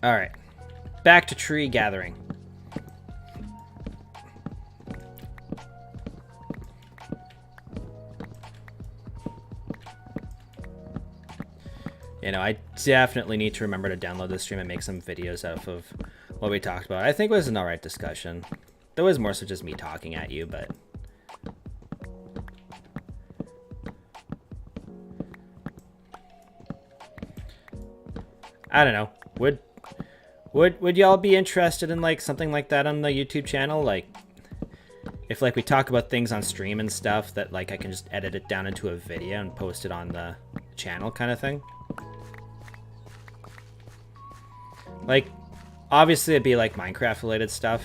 All right. Back to tree gathering. You know, I definitely need to remember to download this stream and make some videos out of what we talked about. I think it was an alright discussion. There was more so just me talking at you, but... I don't know. Would y'all be interested in like something like that on the YouTube channel? Like, if like we talk about things on stream and stuff that like I can just edit it down into a video and post it on the channel kind of thing? Like, obviously it'd be like Minecraft related stuff.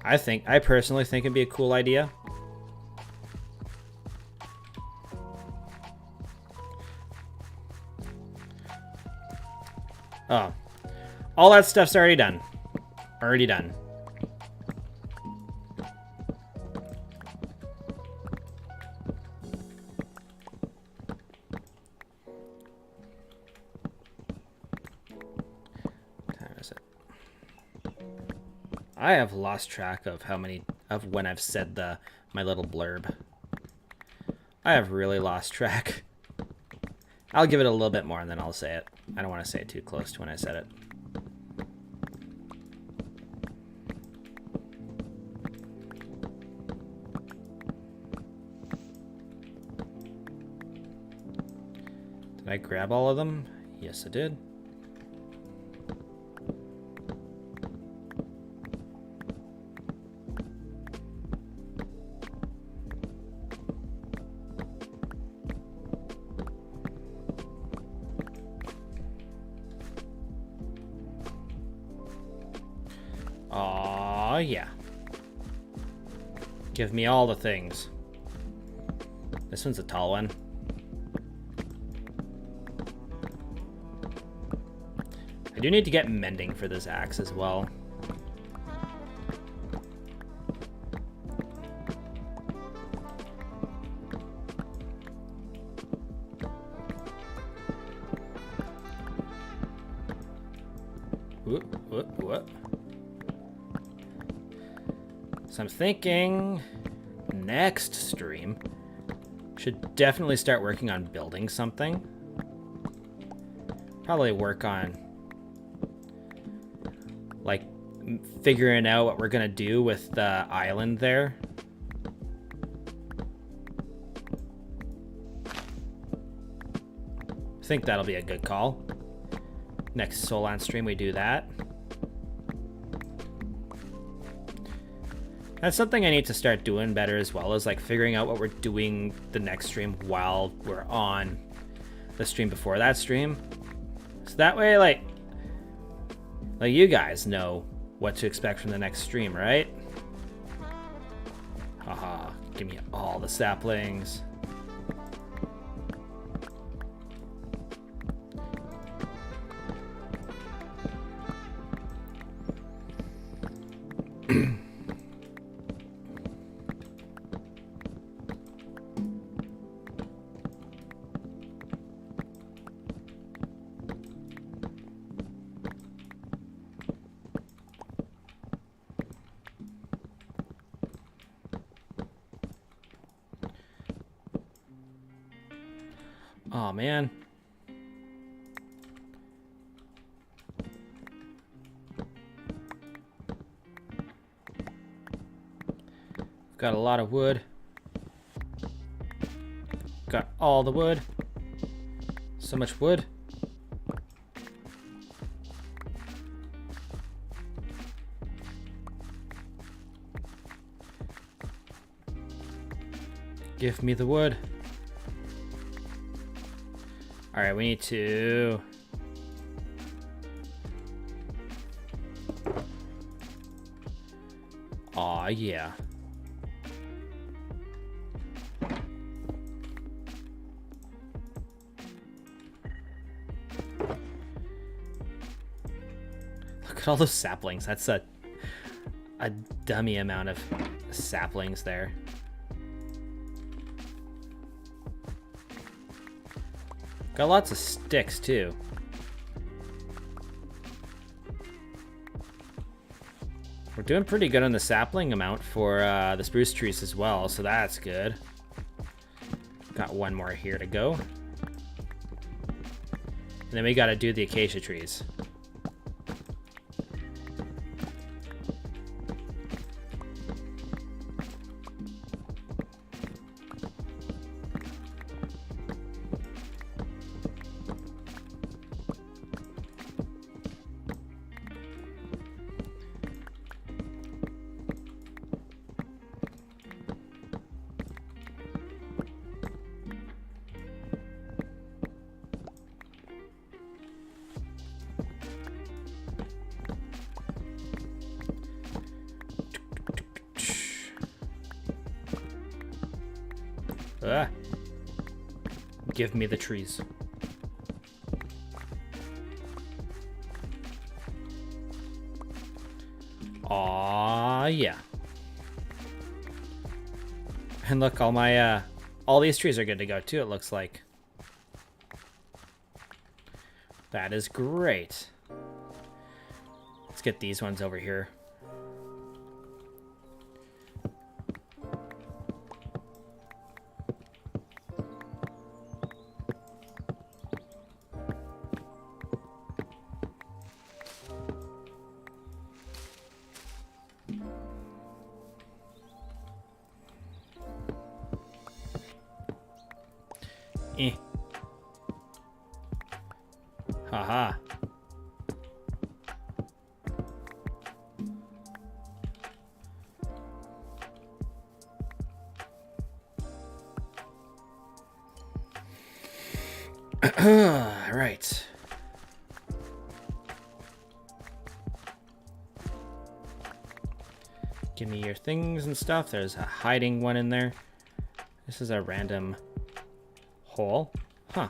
I personally think it'd be a cool idea. Oh. All that stuff's already done. Already done. What time is it? I have lost track of how many of when I've said my little blurb. I have really lost track. I'll give it a little bit more and then I'll say it. I don't want to say it too close to when I said it. Did I grab all of them? Yes, I did. Aw, yeah. Give me all the things. This one's a tall one. I do need to get mending for this axe as well. Whoop. So I'm thinking next stream should definitely start working on building something. Probably work on like figuring out what we're gonna do with the island there. I think that'll be a good call. Next Solelands stream we do that. That's something I need to start doing better as well, as like figuring out what we're doing the next stream while we're on the stream before that stream. So that way, like you guys know what to expect from the next stream, right? Haha, give me all the saplings. Oh man. Got a lot of wood. Got all the wood. So much wood. Give me the wood. All right, we need to... Aw, yeah. Look at all those saplings. That's a dummy amount of saplings there. Got lots of sticks, too. We're doing pretty good on the sapling amount for the spruce trees as well, so that's good. Got one more here to go. And then we gotta do the acacia trees. Ah. Give me the trees. Aw, yeah. And look, all my, all these trees are good to go too, it looks like. That is great. Let's get these ones over here. Eh. Haha. Right. Give me your things and stuff. There's a hiding one in there. This is a random hole. Huh.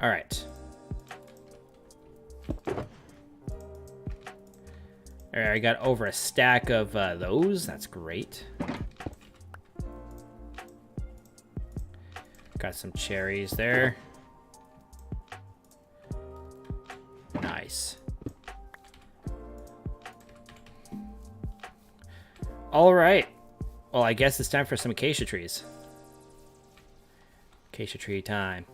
All right. All right, I got over a stack of those. That's great. Got some cherries there. Nice. All right. Well, I guess it's time for some acacia trees. Acacia tree time.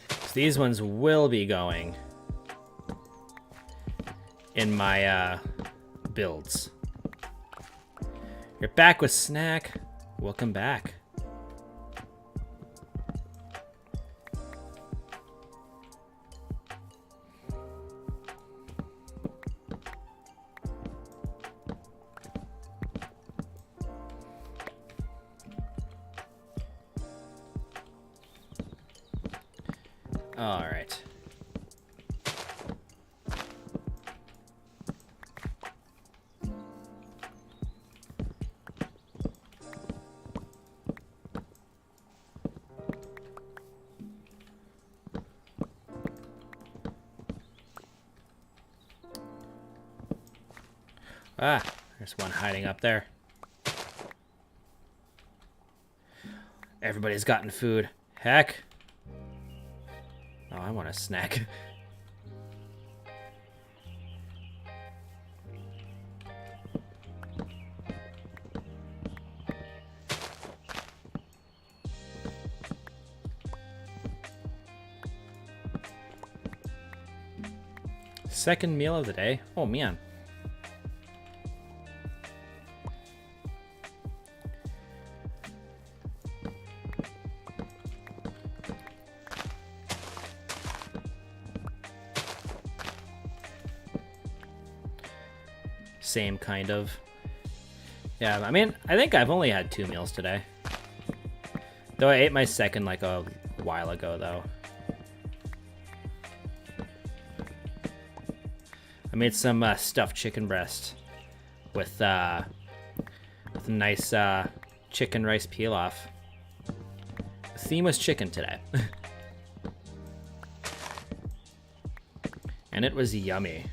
So these ones will be going in my builds. You're back with Snack. Welcome back. All right. Ah, there's one hiding up there. Everybody's gotten food. Heck. Oh, I want a snack. Second meal of the day. Oh, man. Same kind of. Yeah, I mean, I think I've only had 2 meals today. Though I ate my second like a while ago, though. I made some stuffed chicken breast with a nice chicken rice pilaf. The theme was chicken today. And it was yummy.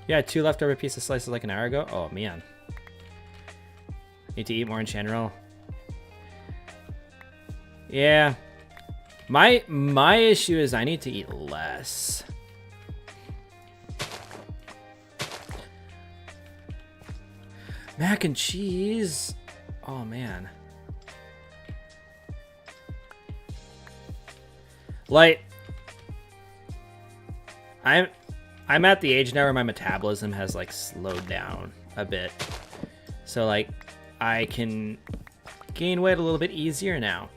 Yeah, 2 leftover pizza slices like an hour ago. Oh, man. Need to eat more in general. Yeah. My issue is I need to eat less. Mac and cheese. Oh man. Like I'm at the age now where my metabolism has like slowed down a bit. So like I can gain weight a little bit easier now.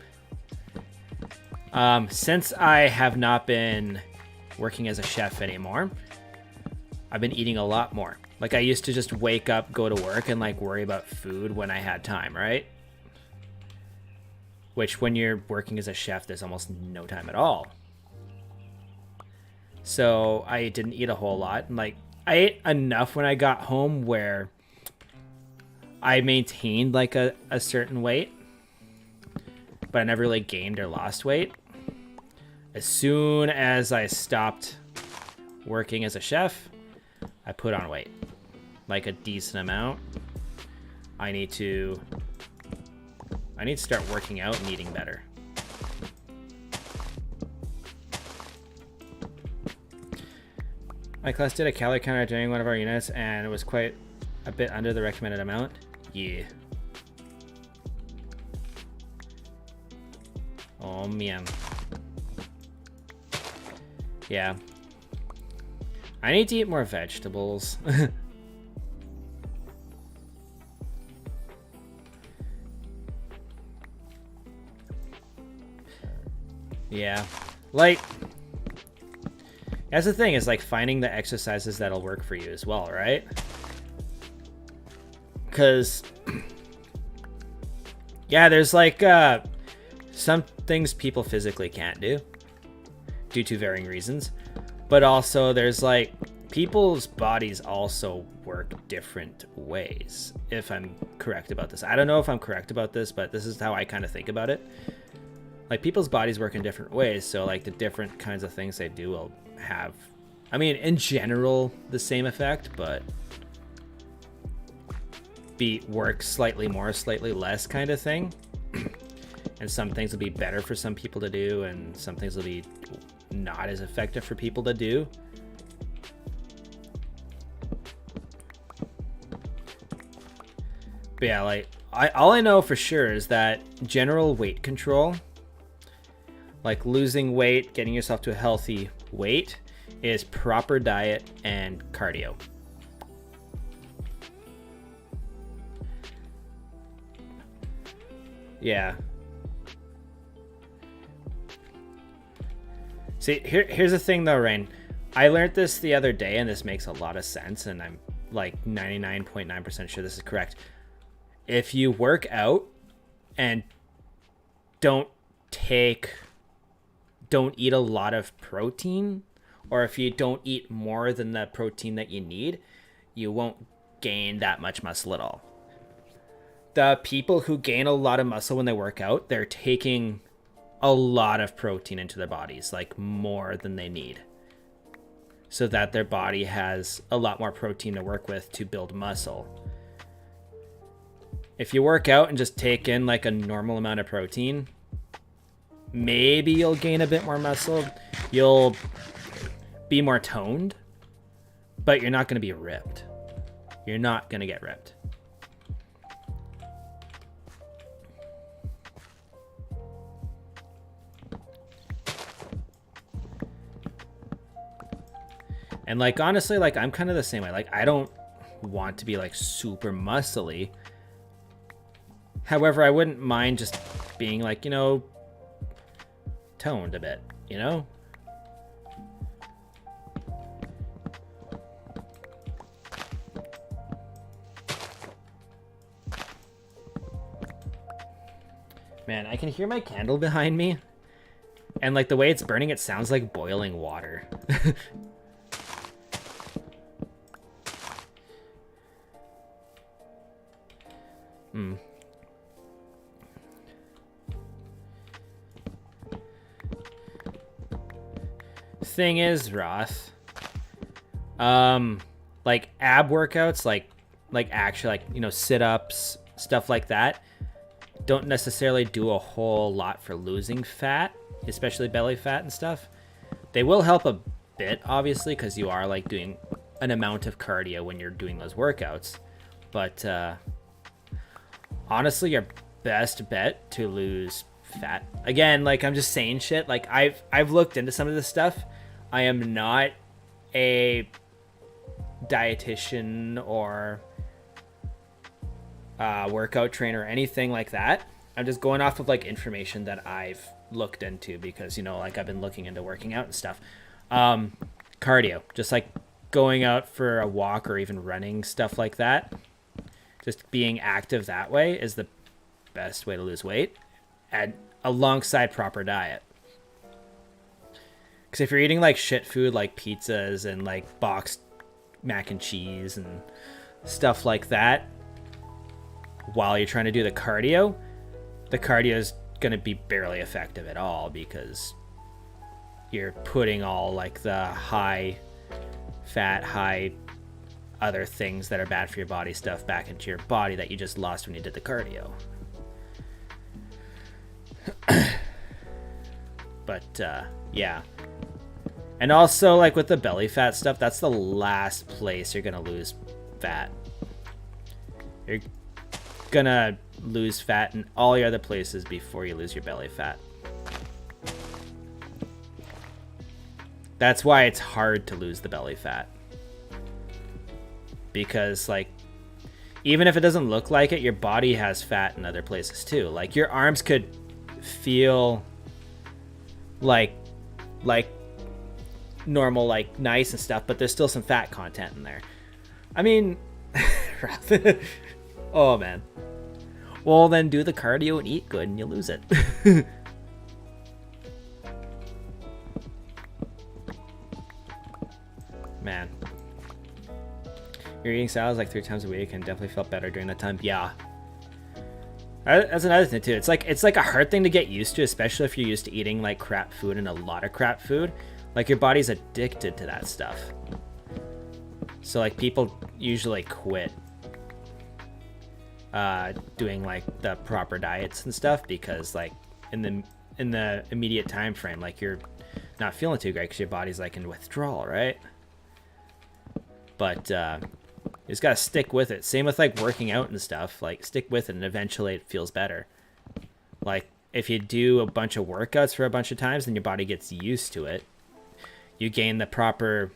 Since I have not been working as a chef anymore, I've been eating a lot more. Like I used to just wake up, go to work, and like worry about food when I had time, right? Which when you're working as a chef, there's almost no time at all. So I didn't eat a whole lot. And like I ate enough when I got home where I maintained like a certain weight, but I never really gained or lost weight. As soon as I stopped working as a chef, I put on weight, like a decent amount. I need to start working out and eating better. My class did a calorie counter during one of our units, and it was quite a bit under the recommended amount. Yeah. Oh man. Yeah. I need to eat more vegetables. Yeah. Like, that's the thing, is like finding the exercises that'll work for you as well, right? Because, yeah, there's like some things people physically can't do due to varying reasons. But also there's like people's bodies also work different ways, if I'm correct about this. I don't know if I'm correct about this, but this is how I kind of think about it. Like people's bodies work in different ways, so like the different kinds of things they do will have, I mean, in general, the same effect, but work slightly more, slightly less kind of thing. And some things will be better for some people to do, and some things will be not as effective for people to do. But yeah, like all I know for sure is that general weight control, like losing weight, getting yourself to a healthy weight, is proper diet and cardio. Yeah. See, here's the thing though, Rain. I learned this the other day, and this makes a lot of sense, and I'm like 99.9% sure this is correct. If you work out and don't eat a lot of protein, or if you don't eat more than the protein that you need, you won't gain that much muscle at all. The people who gain a lot of muscle when they work out, they're taking a lot of protein into their bodies, like more than they need, so that their body has a lot more protein to work with to build muscle. If you work out and just take in like a normal amount of protein, maybe you'll gain a bit more muscle. You'll be more toned, but you're not going to be ripped. You're not going to get ripped. And like, honestly, like I'm kind of the same way. Like I don't want to be like super muscly. However, I wouldn't mind just being like, you know, toned a bit, you know? Man, I can hear my candle behind me. And like the way it's burning, it sounds like boiling water. Thing is, Roth, like ab workouts, like actually, like, you know, sit-ups, stuff like that, don't necessarily do a whole lot for losing fat. especially belly fat and stuff. They will help a bit, obviously, because you are like doing an amount of cardio when you're doing those workouts. But honestly, your best bet to lose fat, again, like I'm just saying shit, like I've looked into some of this stuff. I am not a dietitian or workout trainer or anything like that. I'm just going off of like information that I've looked into because, you know, like I've been looking into working out and stuff. Cardio, just like going out for a walk or even running, stuff like that. Just being active that way is the best way to lose weight, and alongside proper diet. Because if you're eating like shit food like pizzas and like boxed mac and cheese and stuff like that while you're trying to do the cardio is going to be barely effective at all, because you're putting all like the high fat, high other things that are bad for your body stuff back into your body that you just lost when you did the cardio. But yeah. And also, like with the belly fat stuff, that's the last place you're gonna lose fat. You're gonna lose fat in all your other places before you lose your belly fat. That's why it's hard to lose the belly fat. Because, like, even if it doesn't look like it, your body has fat in other places too. Like, your arms could feel like normal, like nice and stuff, but there's still some fat content in there. I mean, oh man. Well, then do the cardio and eat good and you lose it. Man. You're eating salads like 3 times a week and definitely felt better during that time. Yeah. That's another thing too. It's like a hard thing to get used to, especially if you're used to eating like crap food and a lot of crap food. Like your body's addicted to that stuff. So like people usually quit doing like the proper diets and stuff because like in the immediate time frame, like you're not feeling too great because your body's like in withdrawal, right? But you just gotta stick with it. Same with like working out and stuff. Like stick with it and eventually it feels better. Like if you do a bunch of workouts for a bunch of times, then your body gets used to it. You gain the proper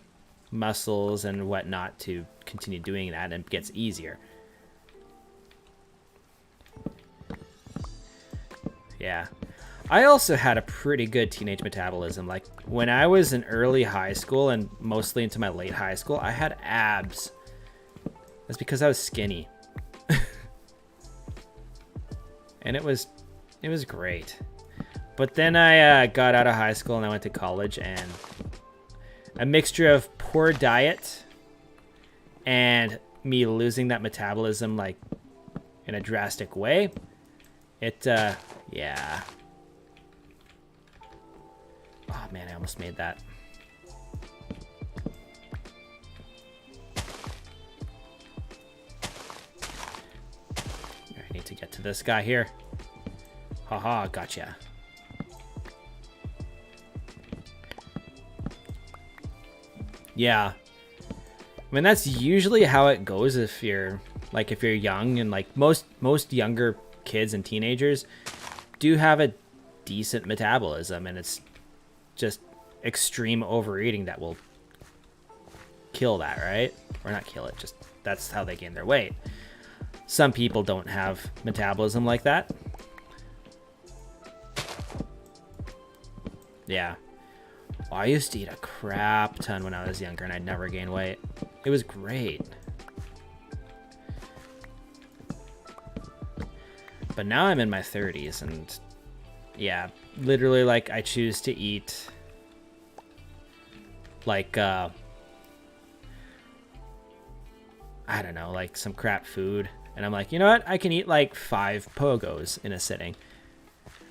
muscles and whatnot to continue doing that, and it gets easier. Yeah. I also had a pretty good teenage metabolism. Like when I was in early high school and mostly into my late high school, I had abs. That's because I was skinny. And it was great. But then I got out of high school and I went to college, and a mixture of poor diet and me losing that metabolism like in a drastic way. Yeah. Oh man, I almost made that. I need to get to this guy here. Haha, gotcha. Yeah. I mean, that's usually how it goes if you're young, and like most younger kids and teenagers do have a decent metabolism, and it's just extreme overeating that will kill that, right? Or not kill it, just that's how they gain their weight. Some people don't have metabolism like that. Yeah. Well, I used to eat a crap ton when I was younger and I'd never gain weight. It was great. But now I'm in my 30s and yeah, literally like I choose to eat like I don't know, like some crap food, and I'm like, you know what, I can eat like 5 pogos in a sitting.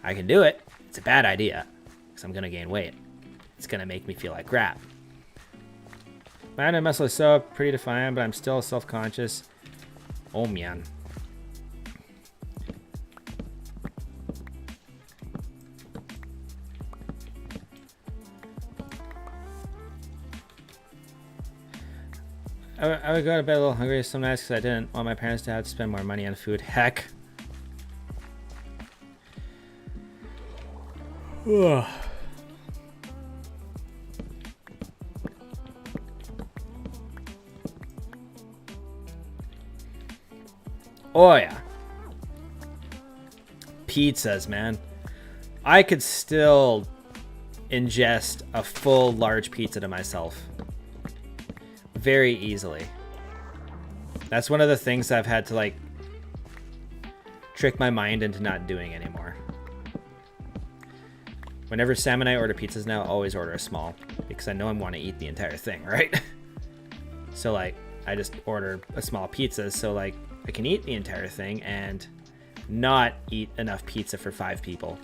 I can do it. It's a bad idea because I'm gonna gain weight. It's gonna make me feel like crap. My hand and muscle is so pretty defined, but I'm still self-conscious. Oh man. I would go to bed a little hungry some nights because I didn't want my parents to have to spend more money on food. Heck. Ugh. Oh yeah. Pizzas, man. I could still ingest a full large pizza to myself very easily. That's one of the things I've had to like trick my mind into not doing anymore. Whenever Sam and I order pizzas now, I always order a small because I know I want to eat the entire thing, right? So like I just order a small pizza so like I can eat the entire thing and not eat enough pizza for 5 people.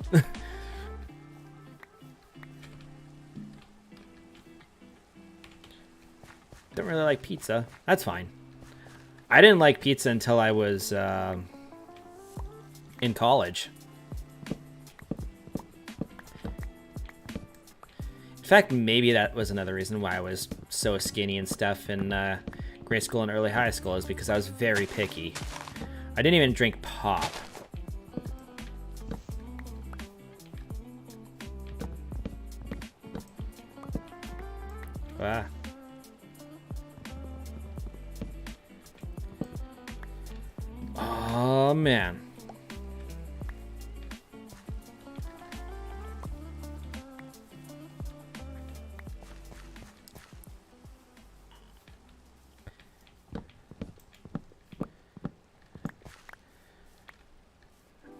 Don't really like pizza. That's fine. I didn't like pizza until I was in college. In fact, maybe that was another reason why I was so skinny and stuff in grade school and early high school, is because I was very picky. I didn't even drink pop. Ah. Oh, man.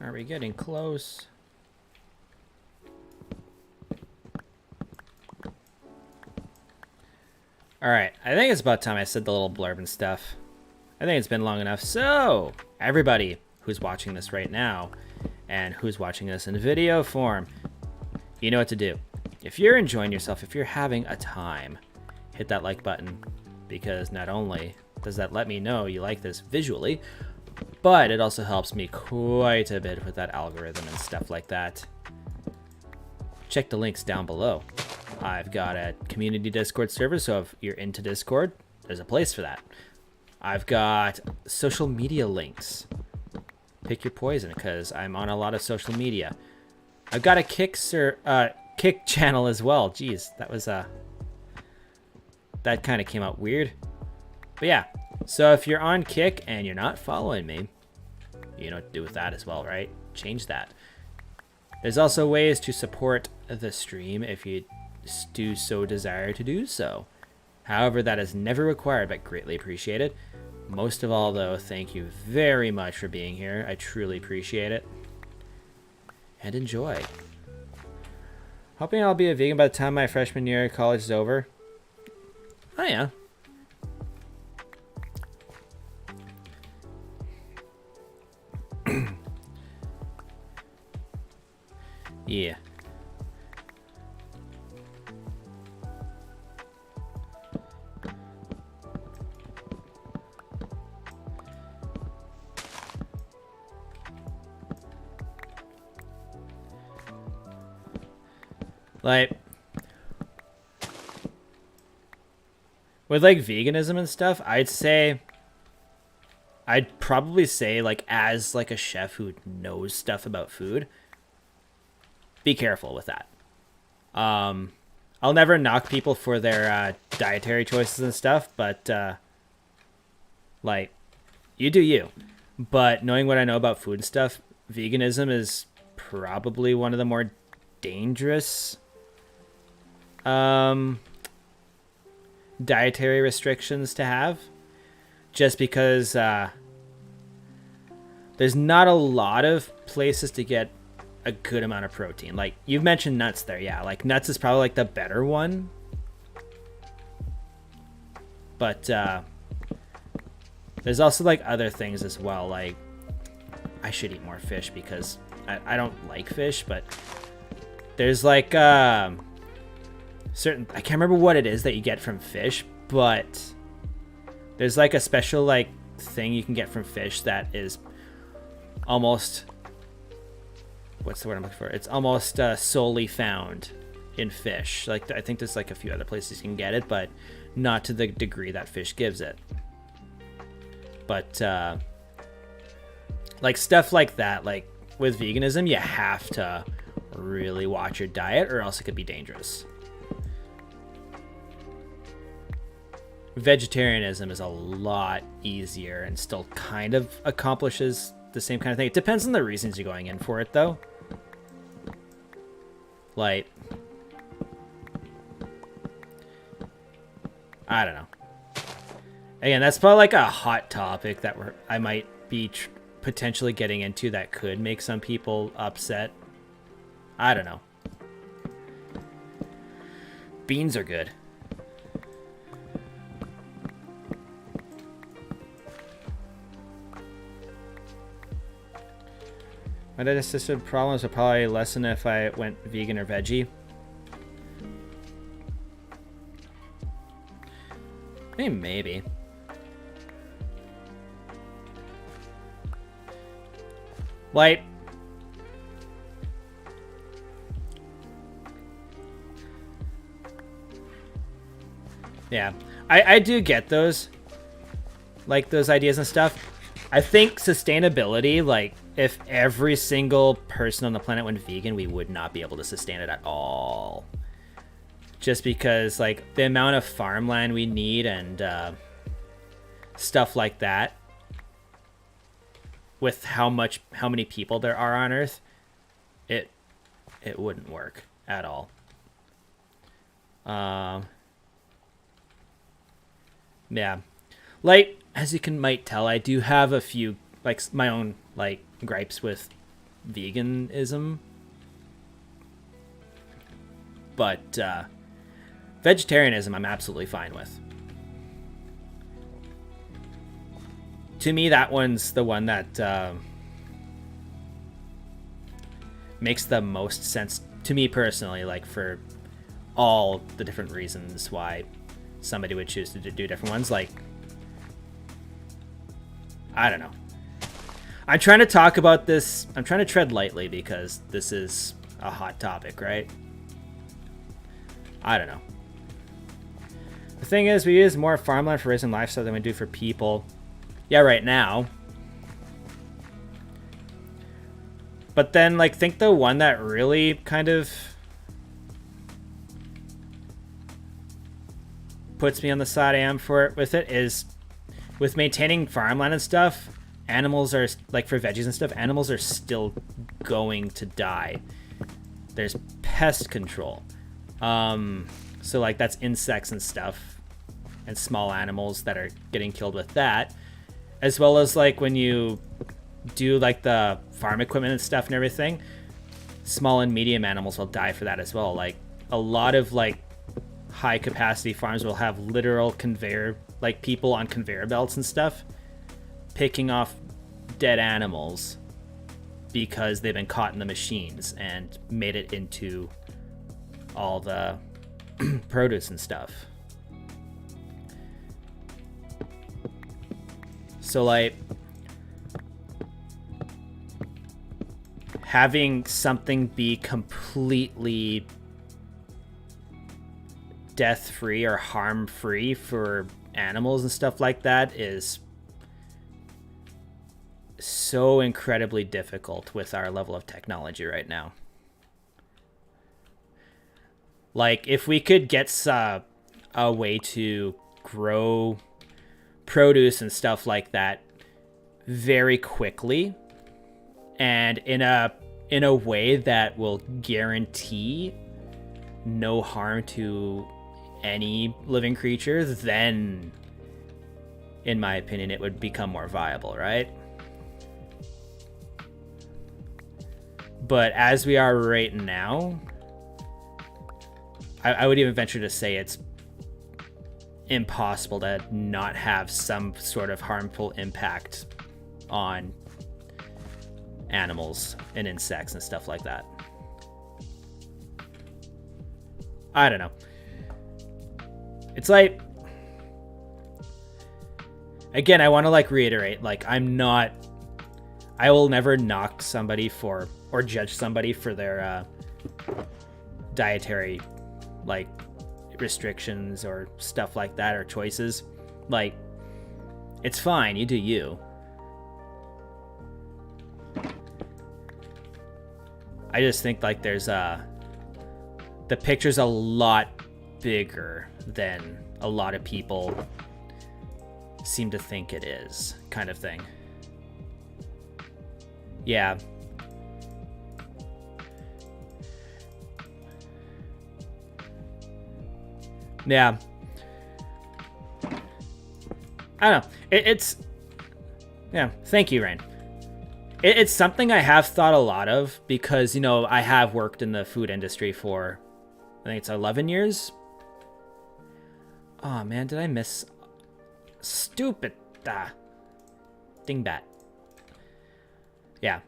Are we getting close? Alright, I think it's about time I said the little blurb and stuff. I think it's been long enough. So, everybody who's watching this right now, and who's watching this in video form, you know what to do. If you're enjoying yourself, if you're having a time, hit that like button, because not only does that let me know you like this visually, but it also helps me quite a bit with that algorithm and stuff like that. Check the links down below. I've got a community Discord server, so if you're into Discord, there's a place for that. I've got social media links. Pick your poison, because I'm on a lot of social media. I've got a Kick channel as well. Jeez, that was that kind of came out weird. But yeah, so if you're on Kick and you're not following me, you know what to do with that as well, right? Change that. There's also ways to support the stream if you do so desire to do so. However, that is never required, but greatly appreciated. Most of all, though, thank you very much for being here. I truly appreciate it. And enjoy. Hoping I'll be a vegan by the time my freshman year of college is over. Oh, yeah. Yeah. Like, with like veganism and stuff, I'd probably say, like, as like a chef who knows stuff about food, be careful with that. I'll never knock people for their dietary choices and stuff, but like, you do you. But knowing what I know about food and stuff, veganism is probably one of the more dangerous dietary restrictions to have, just because there's not a lot of places to get a good amount of protein. Like, you've mentioned nuts there. Yeah, like nuts is probably like the better one, but there's also like other things as well. Like, I should eat more fish because I don't like fish, but there's like certain, I can't remember what it is that you get from fish, but there's like a special like thing you can get from fish that is almost, what's the word I'm looking for? It's almost solely found in fish. Like, I think there's like a few other places you can get it, but not to the degree that fish gives it. But like stuff like that, like with veganism, you have to really watch your diet or else it could be dangerous. Vegetarianism is a lot easier and still kind of accomplishes the same kind of thing. It depends on the reasons you're going in for it, though. Like, I don't know. Again, that's probably like a hot topic that I might be potentially getting into that could make some people upset. I don't know. Beans are good. My digestive problems would probably lessen if I went vegan or veggie. Maybe. Like, yeah, I do get those, like those ideas and stuff. I think sustainability, like if every single person on the planet went vegan, we would not be able to sustain it at all. Just because like the amount of farmland we need and stuff like that, with how many people there are on Earth, it wouldn't work at all. Yeah, like as you might tell, I do have a few like my own like gripes with veganism, but vegetarianism I'm absolutely fine with. To me, that one's the one that makes the most sense to me personally, like for all the different reasons why somebody would choose to do different ones. Like, I don't know. I'm trying to talk about this. I'm trying to tread lightly because this is a hot topic, right? I don't know. The thing is, we use more farmland for raising livestock than we do for people. Yeah, right now. But then, like, think the one that really kind of puts me on the side I am for it with it is with maintaining farmland and stuff. Animals are, like for veggies and stuff, animals are still going to die. There's pest control. So like that's insects and stuff and small animals that are getting killed with that. As well as like when you do like the farm equipment and stuff and everything, small and medium animals will die for that as well. Like a lot of like high capacity farms will have literal conveyor, like people on conveyor belts and stuff picking off dead animals because they've been caught in the machines and made it into all the produce and stuff. So like having something be completely death-free or harm-free for animals and stuff like that is so incredibly difficult with our level of technology right now. Like if we could get a way to grow produce and stuff like that very quickly and in a way that will guarantee no harm to any living creature, then in my opinion it would become more viable, right? But as we are right now, I would even venture to say it's impossible to not have some sort of harmful impact on animals and insects and stuff like that. I don't know. It's like, again, I want to like reiterate, like I will never knock somebody for or judge somebody for their dietary like restrictions or stuff like that, or choices. Like, it's fine, you do you. I just think like there's the picture's a lot bigger than a lot of people seem to think it is, kind of thing. Yeah. Yeah. I don't know. It's... Yeah, thank you, Rain. It's something I have thought a lot of because, you know, I have worked in the food industry for, I think it's 11 years. Oh, man, did I miss... Stupid... Dingbat. Yeah.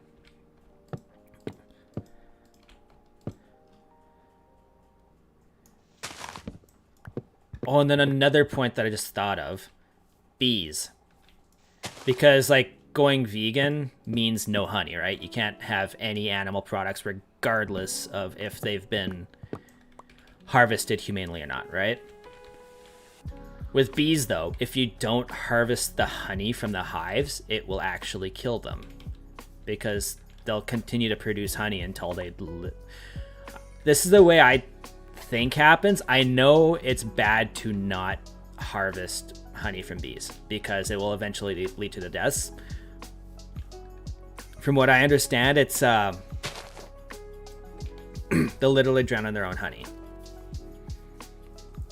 Oh, and then another point that I just thought of. Bees. Because, like, going vegan means no honey, right? You can't have any animal products regardless of if they've been harvested humanely or not, right? With bees, though, if you don't harvest the honey from the hives, it will actually kill them. Because they'll continue to produce honey until they... This is the way I think happens. I know it's bad to not harvest honey from bees because it will eventually lead to the deaths. From what I understand, it's they'll literally drown in their own honey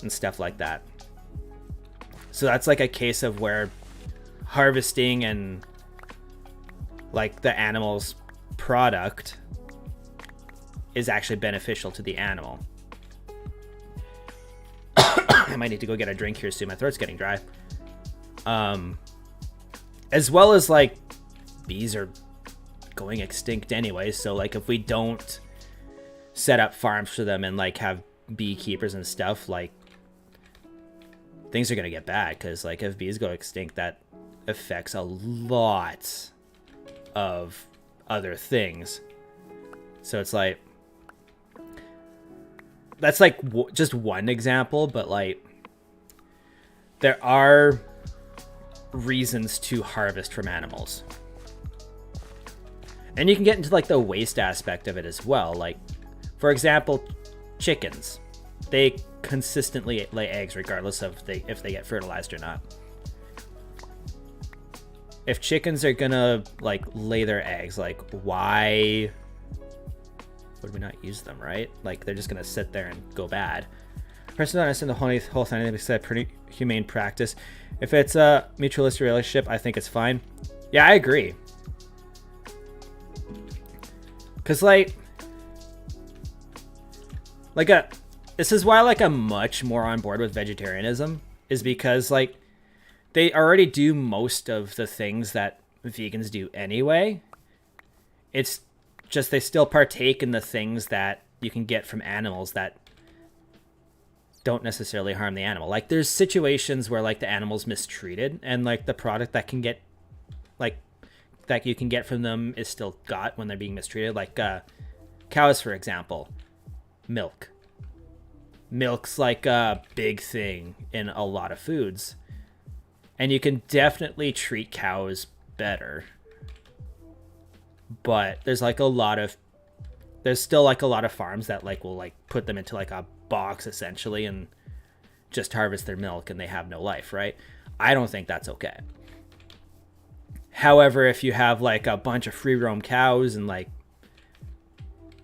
and stuff like that. So that's like a case of where harvesting and like the animal's product is actually beneficial to the animal. I might need to go get a drink here soon. My throat's getting dry. As well as like bees are going extinct anyway, so like if we don't set up farms for them and like have beekeepers and stuff, like things are gonna get bad because like if bees go extinct, that affects a lot of other things. So it's like that's like just one example, but like there are reasons to harvest from animals. And you can get into like the waste aspect of it as well. Like, for example, chickens. They consistently lay eggs regardless of if they get fertilized or not. If chickens are gonna like lay their eggs, like why would we not use them, right? Like they're just gonna sit there and go bad. Personally, I understand the whole thing is a pretty humane practice. If it's a mutualistic relationship, I think it's fine. Yeah, I agree. Cause like this is why like I'm much more on board with vegetarianism, is because like they already do most of the things that vegans do anyway. It's just they still partake in the things that you can get from animals that don't necessarily harm the animal. Like there's situations where like the animal's mistreated and like the product that can get like that you can get from them is still got when they're being mistreated. Like cows, for example, milk's like a big thing in a lot of foods, and you can definitely treat cows better, but there's still like a lot of farms that like will like put them into like a box essentially and just harvest their milk and they have no life, right? I don't think that's okay. However, if you have like a bunch of free roam cows and like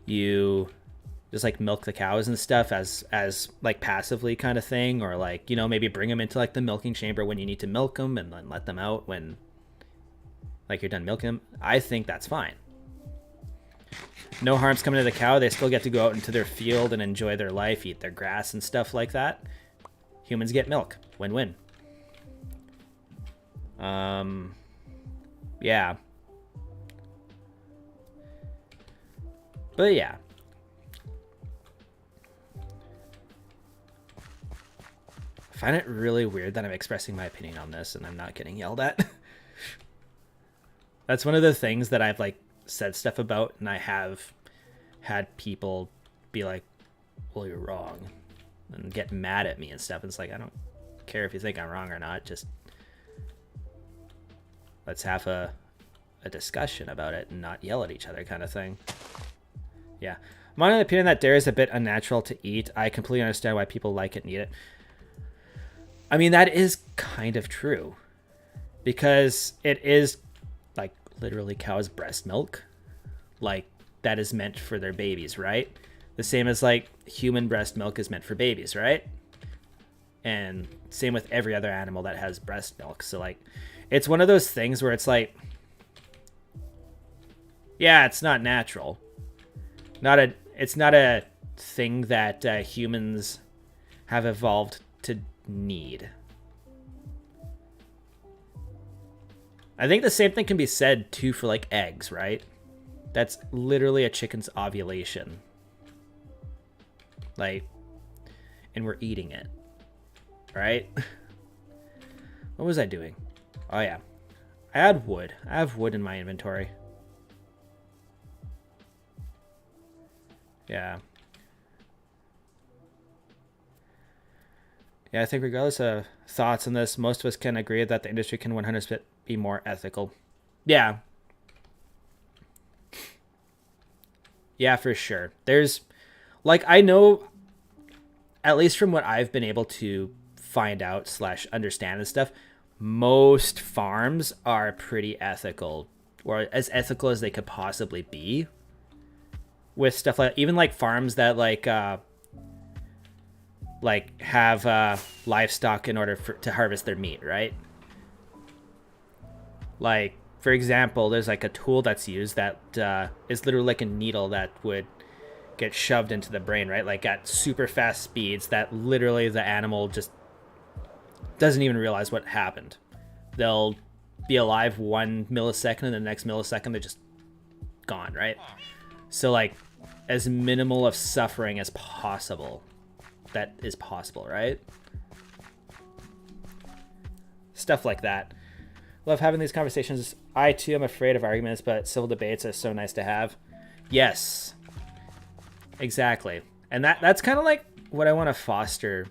you just like milk the cows and stuff as like passively kind of thing, or like, you know, maybe bring them into like the milking chamber when you need to milk them and then let them out when like you're done milking them, I think that's fine. No harm's coming to the cow. They still get to go out into their field and enjoy their life, eat their grass and stuff like that. Humans get milk. Win-win. Yeah. But yeah. I find it really weird that I'm expressing my opinion on this and I'm not getting yelled at. That's one of the things that I've like said stuff about, and I have had people be like, well, you're wrong, and get mad at me and stuff. And it's like, I don't care if you think I'm wrong or not. Just let's have a discussion about it and not yell at each other, kind of thing. Yeah. I'm on the opinion that dairy is a bit unnatural to eat. I completely understand why people like it and eat it. I mean, that is kind of true. Because it is, like, literally cow's breast milk. Like, that is meant for their babies, right? The same as, like, human breast milk is meant for babies, right? And same with every other animal that has breast milk. So, like, it's one of those things where it's like, yeah, it's not natural. It's not a thing that humans have evolved to need. I think the same thing can be said too for like eggs, right? That's literally a chicken's ovulation. Like, and we're eating it, right? What was I doing? Oh yeah, I had wood. I have wood in my inventory. Yeah. Yeah, I think regardless of thoughts on this, most of us can agree that the industry can 100% be more ethical. Yeah. Yeah, for sure. There's, like, I know, at least from what I've been able to find out / understand and stuff, most farms are pretty ethical, or as ethical as they could possibly be. With stuff like, even like farms that like have livestock in order to harvest their meat, right? Like, for example, there's like a tool that's used that is literally like a needle that would get shoved into the brain, right? Like at super fast speeds that literally the animal just doesn't even realize what happened. They'll be alive 1 millisecond and the next millisecond they're just gone, right? So like as minimal of suffering as possible. That is possible, right? Stuff like that. Love having these conversations. I too am afraid of arguments, but civil debates are so nice to have. Yes. Exactly. And that's kind of like what I want to foster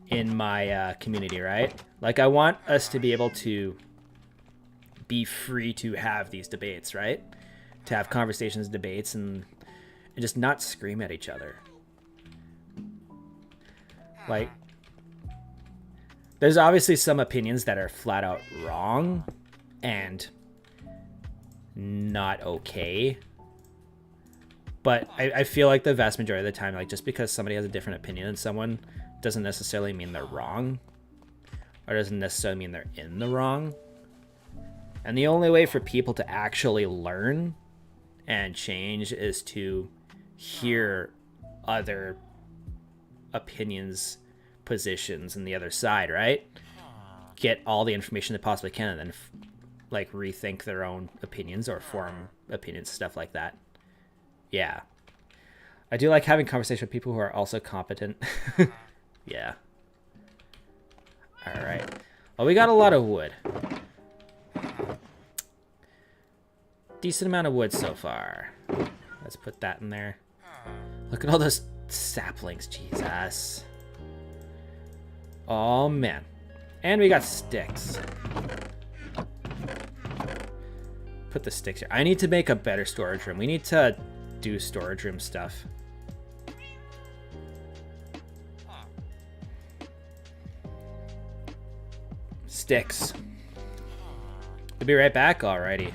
in my community, right? Like I want us to be able to be free to have these debates, right? To have conversations, debates, and just not scream at each other. Like, there's obviously some opinions that are flat out wrong and not okay. But I feel like the vast majority of the time, like, just because somebody has a different opinion than someone doesn't necessarily mean they're wrong. Or doesn't necessarily mean they're in the wrong. And the only way for people to actually learn and change is to hear other opinions, positions, and the other side, right? Get all the information they possibly can and then like rethink their own opinions or form opinions, stuff like that. Yeah. I do like having conversation with people who are also competent. Yeah. All right. Well, we got a lot of wood. Decent amount of wood so far. Let's put that in there. Look at all those saplings, Jesus. Oh, man. And we got sticks. Put the sticks here. I need to make a better storage room. We need to do storage room stuff. Sticks. We'll be right back. Alrighty.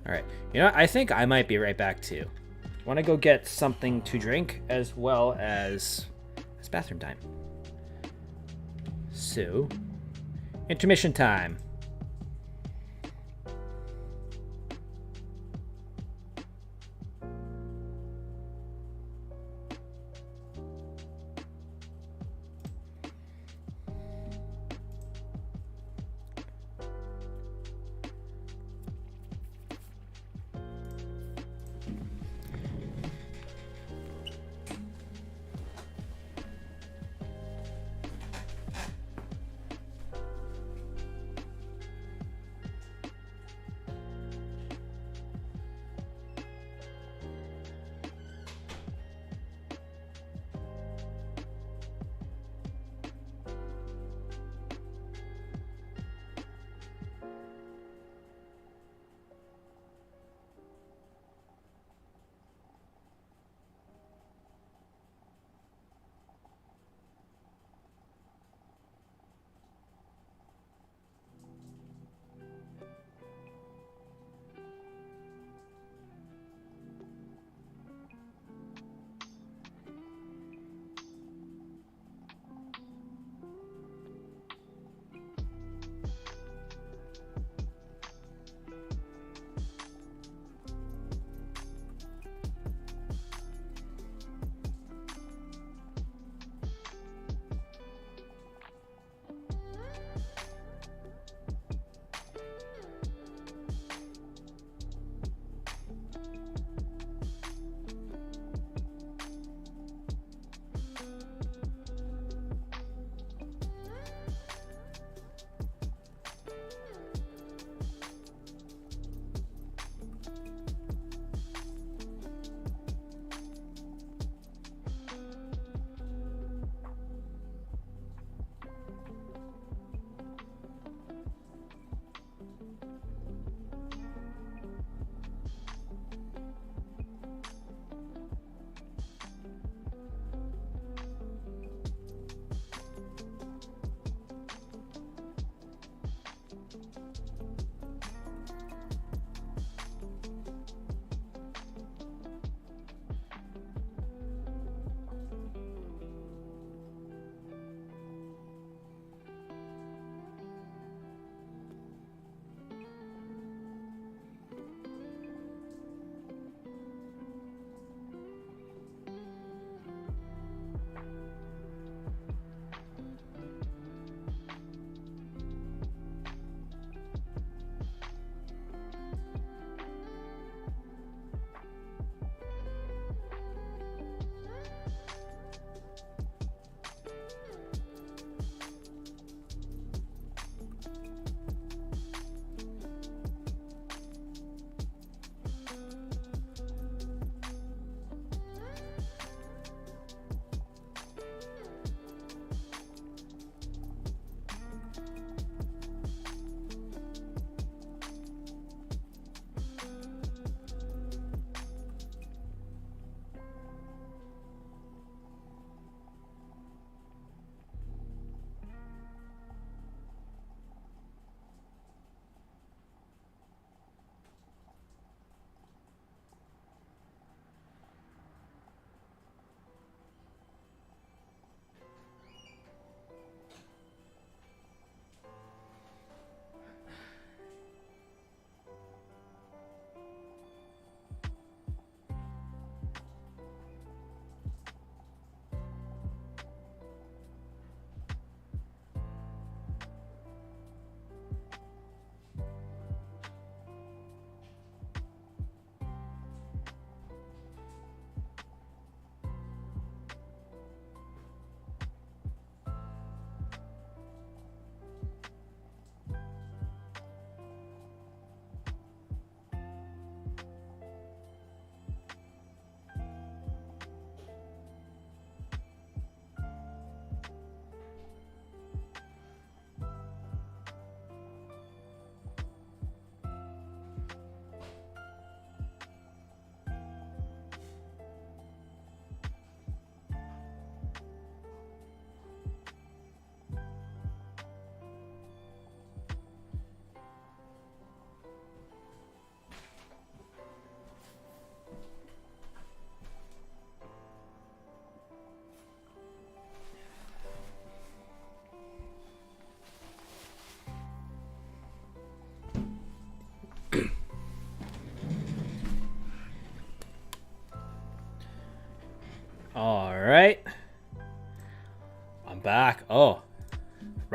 Alright. You know, I think I might be right back too. Want to go get something to drink as well as it's bathroom time. So, intermission time.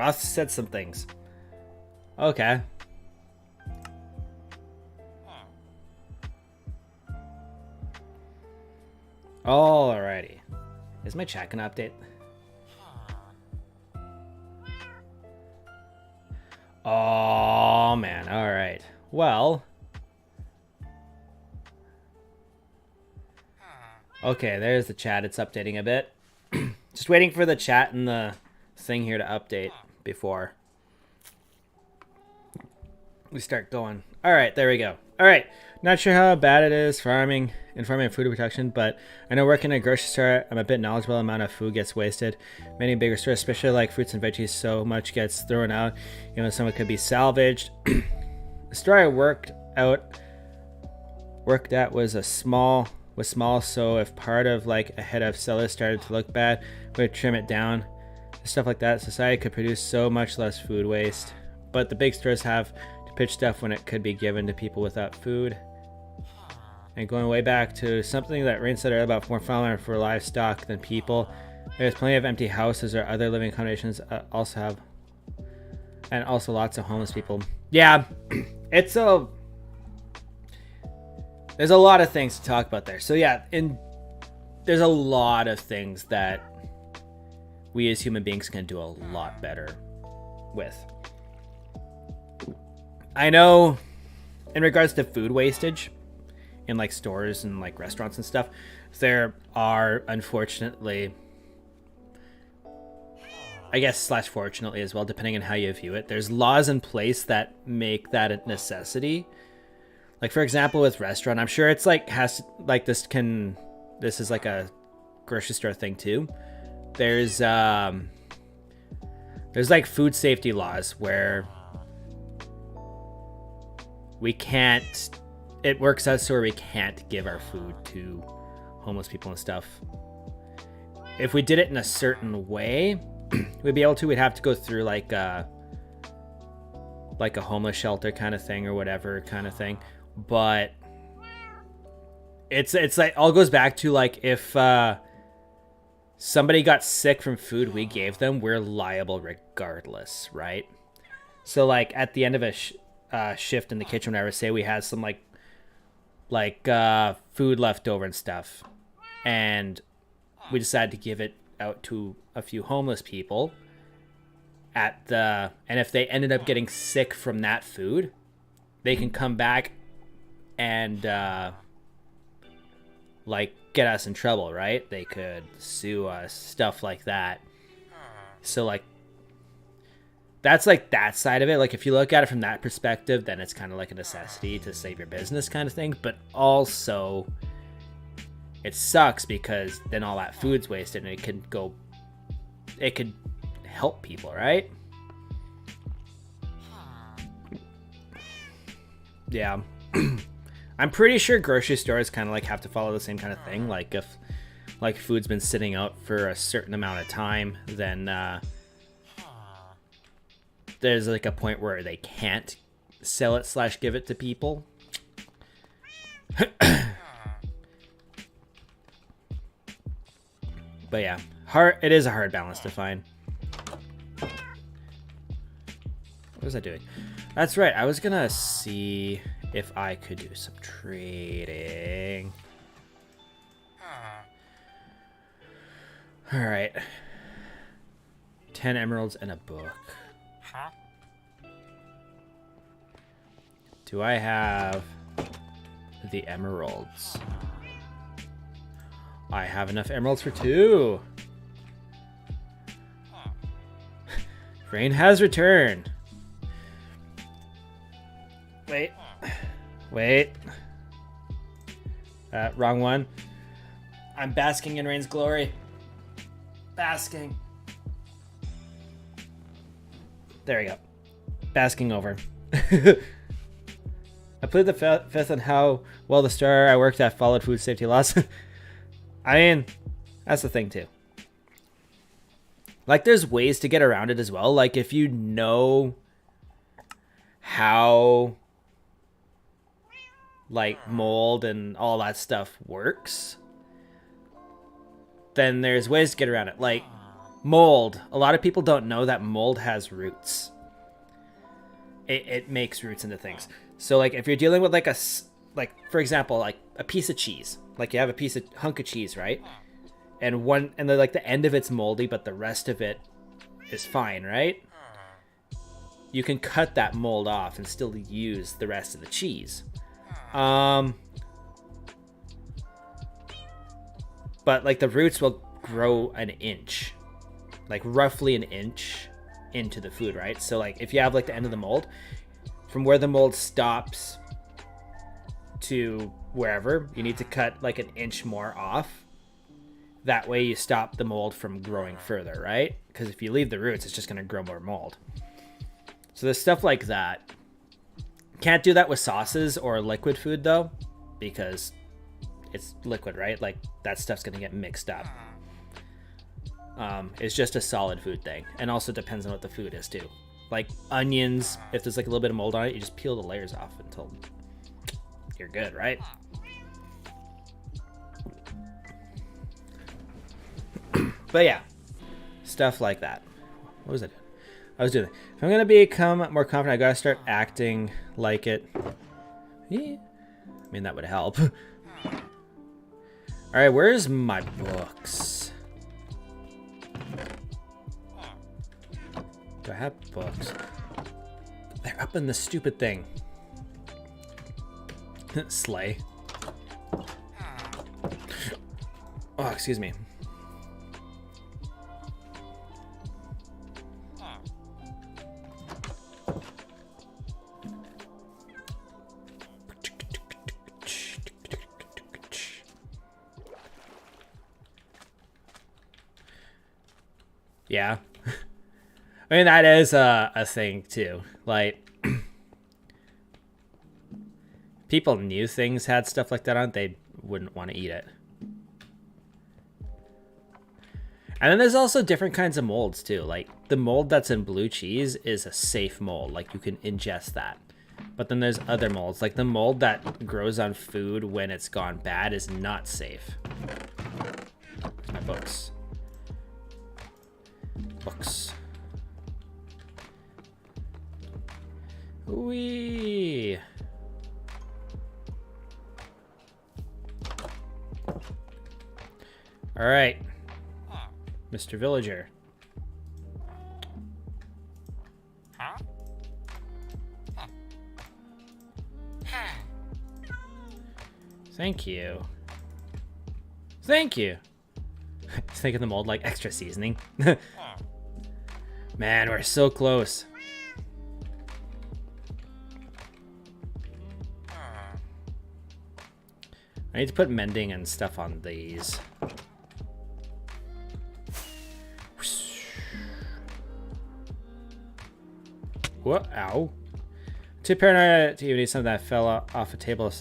Roth said some things. Okay. Alrighty. Is my chat gonna update? Oh, man. Alright. Well. Okay, there's the chat. It's updating a bit. Just waiting for the chat and the thing here to update before we start going. Alright, there we go. Alright. Not sure how bad it is farming and food production, but I know working in a grocery store, I'm a bit knowledgeable. The amount of food gets wasted. Many bigger stores, especially like fruits and veggies, so much gets thrown out. You know, some of it could be salvaged. The store I worked at was small, so if part of like a head of cellulose started to look bad, we would trim it down. Stuff like that. Society could produce so much less food waste. But the big stores have to pitch stuff when it could be given to people without food. And going way back to something that Rain said earlier about more farmland for livestock than people, there's plenty of empty houses or other living accommodations also lots of homeless people. Yeah, there's a lot of things to talk about there. So yeah, there's a lot of things that we as human beings can do a lot better with. I know in regards to food wastage in like stores and like restaurants and stuff, there are unfortunately, I guess / fortunately as well, depending on how you view it, there's laws in place that make that a necessity. Like for example with restaurant, I'm sure it's like this is like a grocery store thing too. There's like food safety laws where it works out so we can't give our food to homeless people and stuff. If we did it in a certain way, we'd have to go through like a homeless shelter kind of thing or whatever kind of thing. But it's like all goes back to like if somebody got sick from food we gave them, we're liable regardless, right? So like at the end of a shift in the kitchen, whenever say we had some like food left over and stuff, and we decided to give it out to a few homeless people and if they ended up getting sick from that food, they can come back and like get us in trouble, right? They could sue us, stuff like that. So like that's like that side of it. Like if you look at it from that perspective, then it's kind of like a necessity to save your business kind of thing. But also it sucks because then all that food's wasted and it could help people, right? Yeah. I'm pretty sure grocery stores kind of like have to follow the same kind of thing. Like if like food's been sitting out for a certain amount of time, then there's like a point where they can't sell it / give it to people. But yeah, it is a hard balance to find. What was I doing? That's right, I was gonna see if I could do some trading. Alright. 10 emeralds and a book. Do I have the emeralds? I have enough emeralds for 2. Rain has returned. Wait. Wrong one. I'm basking in Rain's glory. Basking. There we go. Basking over. I played the fifth on how well the store I worked at followed food safety laws. I mean, that's the thing too. Like there's ways to get around it as well. Like if you know how like mold and all that stuff works, then there's ways to get around it. Like Mold. A lot of people don't know that mold has roots. It makes roots into things. So like if you're dealing with like for example, like a piece of cheese, like you have a hunk of cheese, right? And the end of it's moldy, but the rest of it is fine, right? You can cut that mold off and still use the rest of the cheese. But like the roots will grow an inch, like roughly an inch into the food, right? So like if you have like the end of the mold, from where the mold stops to wherever, you need to cut like an inch more off. That way you stop the mold from growing further, right? Because if you leave the roots, it's just going to grow more mold. So there's stuff like that. Can't do that with sauces or liquid food though, because it's liquid, right? Like that stuff's going to get mixed up. It's just a solid food thing. And also depends on what the food is too. Like onions, if there's like a little bit of mold on it, you just peel the layers off until you're good, right? But yeah, stuff like that. What was I doing? I was doing it. If I'm gonna become more confident, I gotta start acting like it. Yeah. I mean, that would help. All right, where's my books? Do I have books? They're up in the stupid thing. Slay. Oh, excuse me. Yeah. I mean, that is a thing too. Like, people knew things had stuff like that on it, they wouldn't want to eat it. And then there's also different kinds of molds too. Like the mold that's in blue cheese is a safe mold. Like you can ingest that. But then there's other molds. Like the mold that grows on food when it's gone bad is not safe. My books. Books. Wee. All right, Mr. Villager. Thank you. Thank you. Just thinking the mold like extra seasoning. Man, we're so close. I need to put mending and stuff on these. What? Ow. Too paranoid to even eat something that fell off a table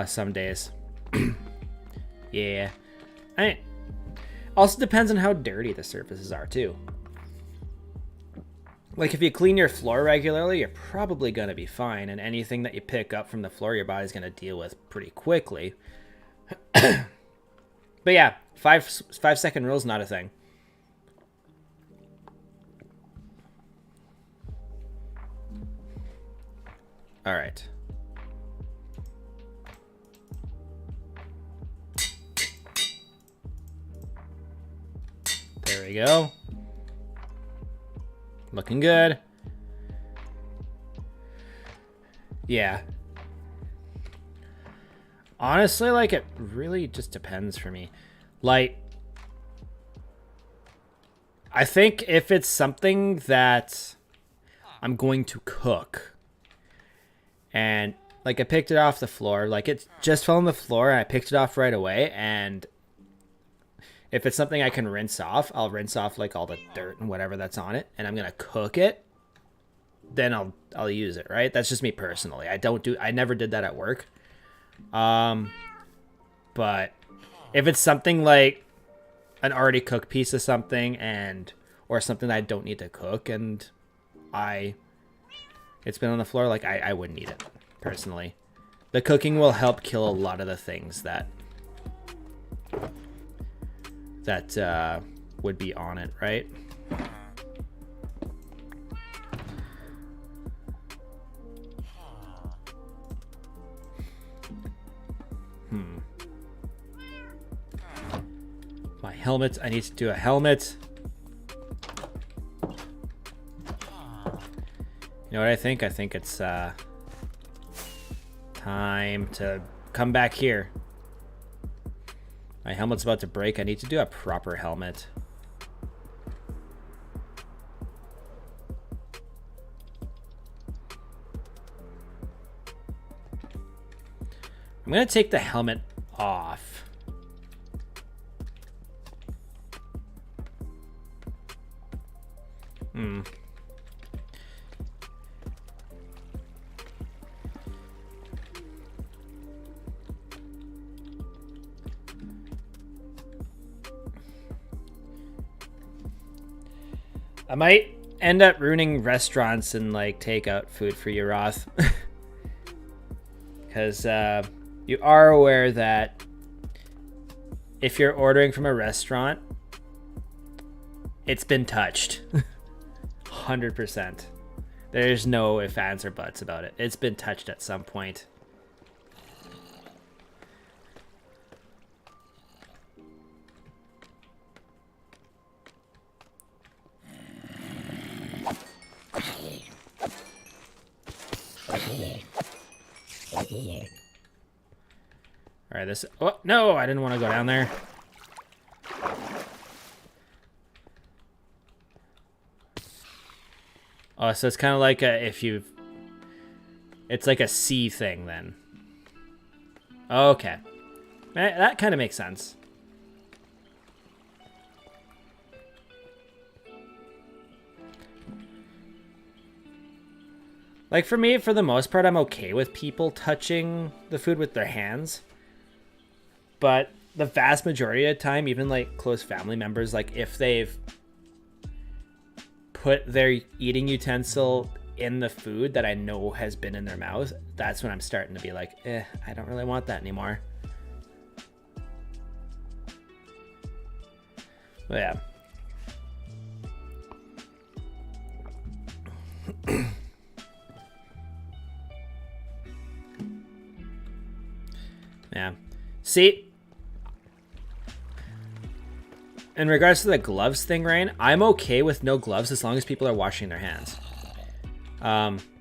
some days. Yeah. Also depends on how dirty the surfaces are too. Like if you clean your floor regularly, you're probably going to be fine. And anything that you pick up from the floor, your body's going to deal with pretty quickly. But yeah, 5-second rule is not a thing. All right. There we go. Looking good. Yeah. Honestly, like, it really just depends for me. Like, I think if it's something that I'm going to cook, and, like, I picked it off the floor, like, it just fell on the floor, and I picked it off right away, and if it's something I can rinse off, I'll rinse off like all the dirt and whatever that's on it, and I'm gonna cook it. Then I'll use it, right? That's just me personally. I never did that at work. But if it's something like an already cooked piece of something or something that I don't need to cook and it's been on the floor, like I wouldn't eat it personally. The cooking will help kill a lot of the things that would be on it, right? My helmet. I need to do a helmet. You know what I think? I think it's time to come back here. My helmet's about to break. I need to do a proper helmet. I'm gonna take the helmet off. I might end up ruining restaurants and like takeout food for you, Roth. Because you are aware that if you're ordering from a restaurant, it's been touched. 100%. There's no ifs, ands, or buts about it. It's been touched at some point. All right, this. Oh no, I didn't want to go down there. Oh, so it's kind of like a if you. It's like a C thing then. Okay, that kind of makes sense. Like for me, for the most part, I'm okay with people touching the food with their hands. But the vast majority of the time, even like close family members, like if they've put their eating utensil in the food that I know has been in their mouth, that's when I'm starting to be like, I don't really want that anymore. But yeah. Yeah. See, in regards to the gloves thing, Ryan, I'm okay with no gloves as long as people are washing their hands.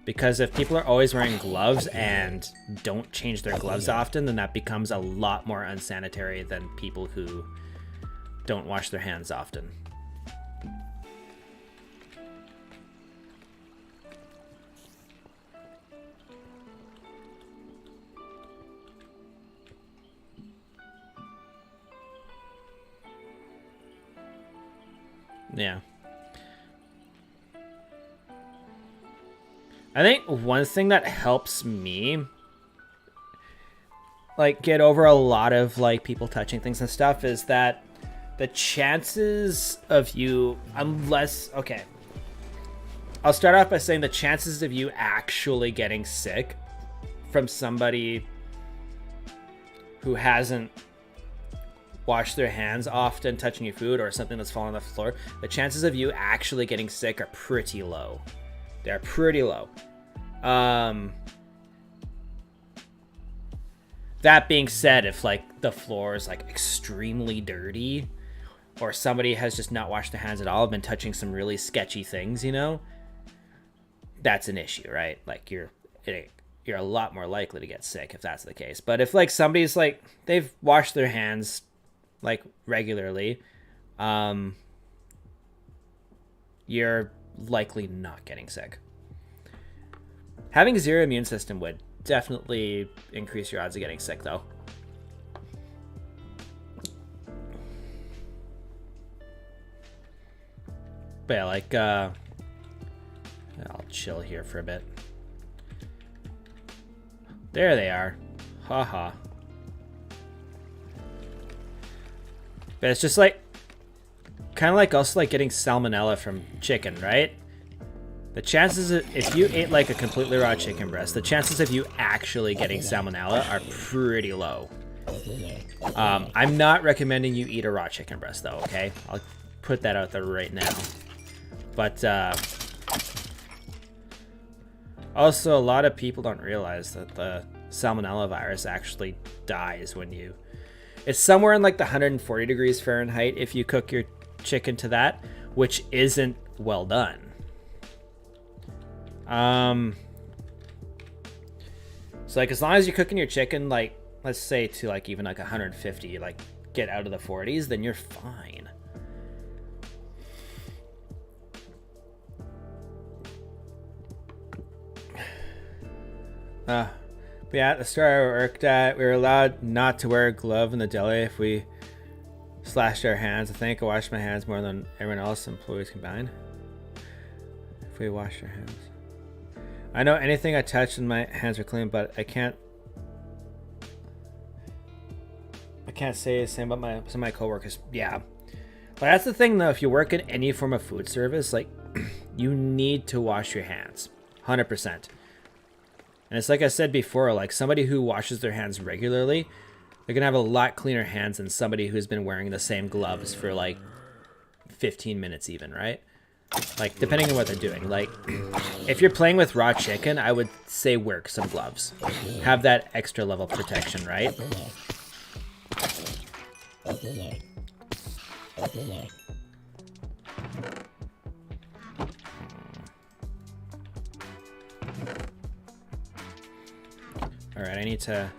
Because if people are always wearing gloves and don't change their gloves often, then that becomes a lot more unsanitary than people who don't wash their hands often. Yeah. I think one thing that helps me like get over a lot of like people touching things and stuff is that the chances of you, unless, okay, I'll start off by saying the chances of you actually getting sick from somebody who hasn't washed their hands often touching your food or something that's falling on the floor, the chances of you actually getting sick are pretty low. They're pretty low. That being said, if like the floor is like extremely dirty or somebody has just not washed their hands at all, been touching some really sketchy things, you know, that's an issue, right? Like you're a lot more likely to get sick if that's the case. But if like somebody's like, they've washed their hands like regularly, you're likely not getting sick. Having zero immune system would definitely increase your odds of getting sick though. But yeah, like I'll chill here for a bit. There they are. Haha. But it's just like kind of like also like getting salmonella from chicken, right? The chances of, if you ate like a completely raw chicken breast, the chances of you actually getting salmonella are pretty low. I'm not recommending you eat a raw chicken breast though, okay? put that out there right now. But also, a lot of people don't realize that the Salmonella virus actually dies when you... It's somewhere in like the 140 degrees Fahrenheit if you cook your chicken to that, which isn't well done. So like as long as you're cooking your chicken, like let's say to like even like 150, like get out of the 40s, then you're fine. But yeah, at the store I worked at, we were allowed not to wear a glove in the deli if we slashed our hands. I think I washed my hands more than everyone else, employees combined. If we washed our hands. I know anything I touched and my hands are clean, but I can't say the same about some of my coworkers. Yeah. But that's the thing though, if you work in any form of food service, like you need to wash your hands. 100%. And it's like I said before, like somebody who washes their hands regularly, they're going to have a lot cleaner hands than somebody who's been wearing the same gloves for like 15 minutes even, right? Like depending on what they're doing. Like if you're playing with raw chicken, I would say wear some gloves. Have that extra level of protection, right? All right, I need to...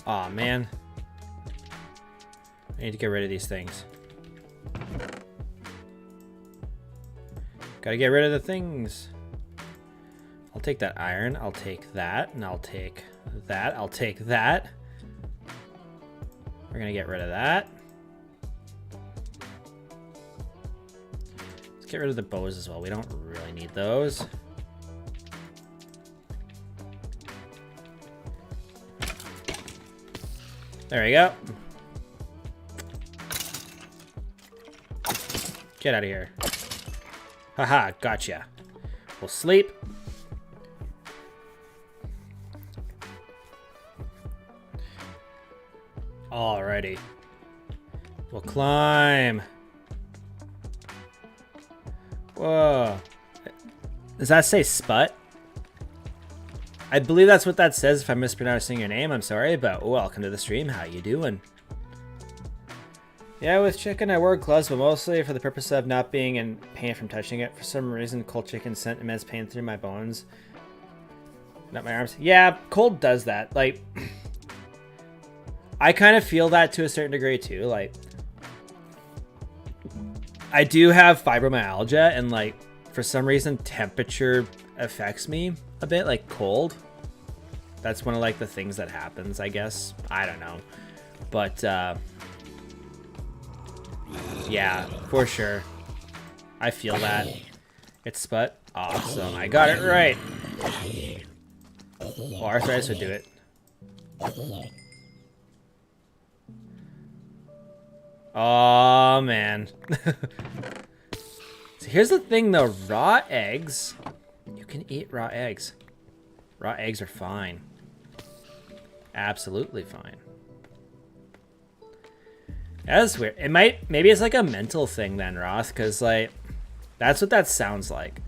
Aw, man. I need to get rid of these things. Gotta get rid of the things. I'll take that iron, I'll take that, and I'll take that, I'll take that. We're gonna get rid of that. Let's get rid of the bows as well. We don't really need those. There we go. Get out of here. Haha, gotcha. We'll sleep. Alrighty. We'll climb. Whoa. Does that say Sput? I believe that's what that says. If I'm mispronouncing your name, I'm sorry, but welcome to the stream. How you doing? Yeah, with chicken I wear gloves, but mostly for the purpose of not being in pain from touching it. For some reason, cold chicken sent immense pain through my bones. Not my arms. Yeah, cold does that. Like, I kind of feel that to a certain degree too. Like, I do have fibromyalgia, and like, for some reason, temperature affects me a bit, like cold. That's one of like the things that happens, I guess. I don't know. But, yeah, for sure. I feel that. It's Sput. Awesome. I got it right. Well, arthritis would do it. Oh man. So here's the thing though, raw eggs. You can eat raw eggs. Raw eggs are fine. Absolutely fine. That's weird. It might, maybe it's like a mental thing then, Roth, because like, that's what that sounds like.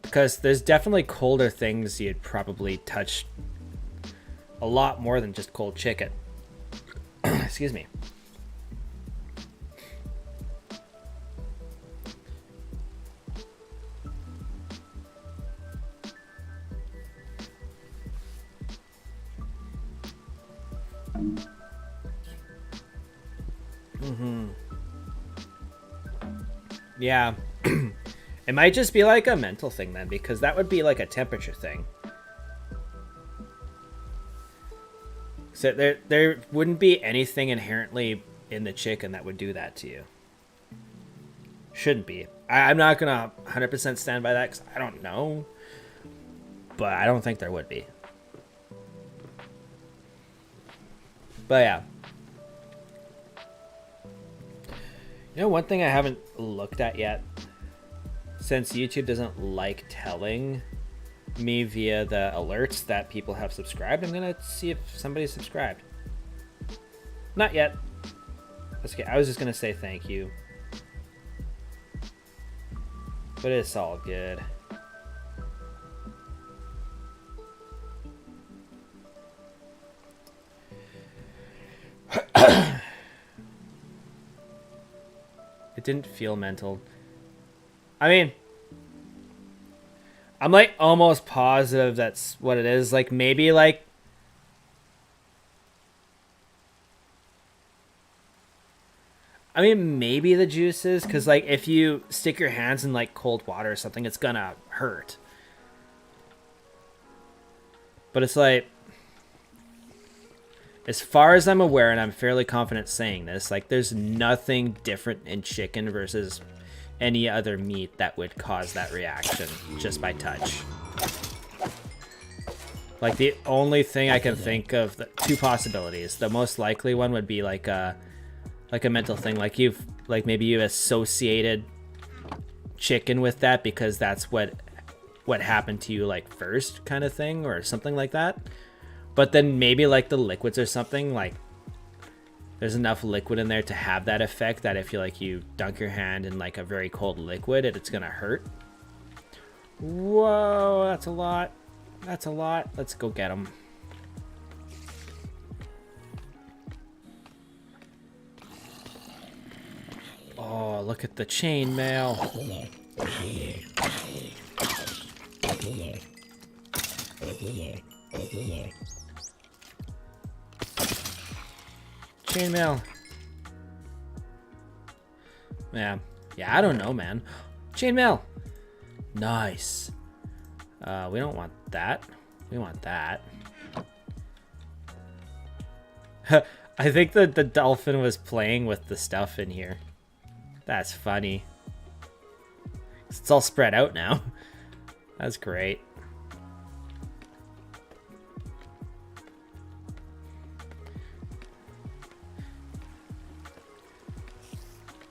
Because there's definitely colder things you'd probably touch a lot more than just cold chicken. Excuse me. Yeah. It might just be like a mental thing then, because that would be like a temperature thing. So there wouldn't be anything inherently in the chicken that would do that to you. Shouldn't be. I'm not gonna 100% stand by that because I don't know. But I don't think there would be. But yeah. You know, one thing I haven't looked at yet, since YouTube doesn't like telling me via the alerts that people have subscribed. I'm gonna see if somebody's subscribed. Not yet. That's okay. I was just gonna say thank you. But it's all good. It didn't feel mental. I mean, I'm like almost positive that's what it is. Like maybe like maybe the juices, because like if you stick your hands in like cold water or something, it's gonna hurt. But it's like, as far as I'm aware, and I'm fairly confident saying this, like there's nothing different in chicken versus any other meat that would cause that reaction just by touch. Like the only thing I can think of, the two possibilities. The most likely one would be like a mental thing, like maybe you associated chicken with that because that's what happened to you like first, kind of thing, or something like that. But then maybe like the liquids or something, like there's enough liquid in there to have that effect that if you dunk your hand in like a very cold liquid, it's gonna hurt. Whoa, that's a lot. That's a lot. Let's go get them. Oh, look at the chainmail. Chainmail. Yeah, I don't know, man. Chainmail. Nice. We don't want that. We want that. I think that the dolphin was playing with the stuff in here. That's funny. It's all spread out now. That's great.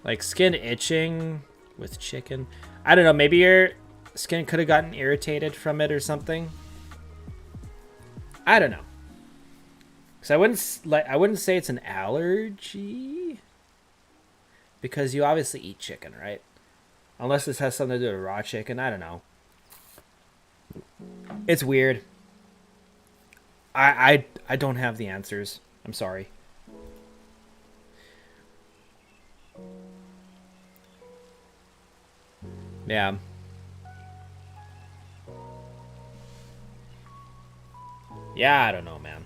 Like skin itching with chicken. I don't know, maybe your skin could have gotten irritated from it or something. I don't know. Cause I wouldn't say it's an allergy, because you obviously eat chicken, right? Unless this has something to do with raw chicken, I don't know. It's weird. I don't have the answers. I'm sorry. Yeah. Yeah, I don't know, man.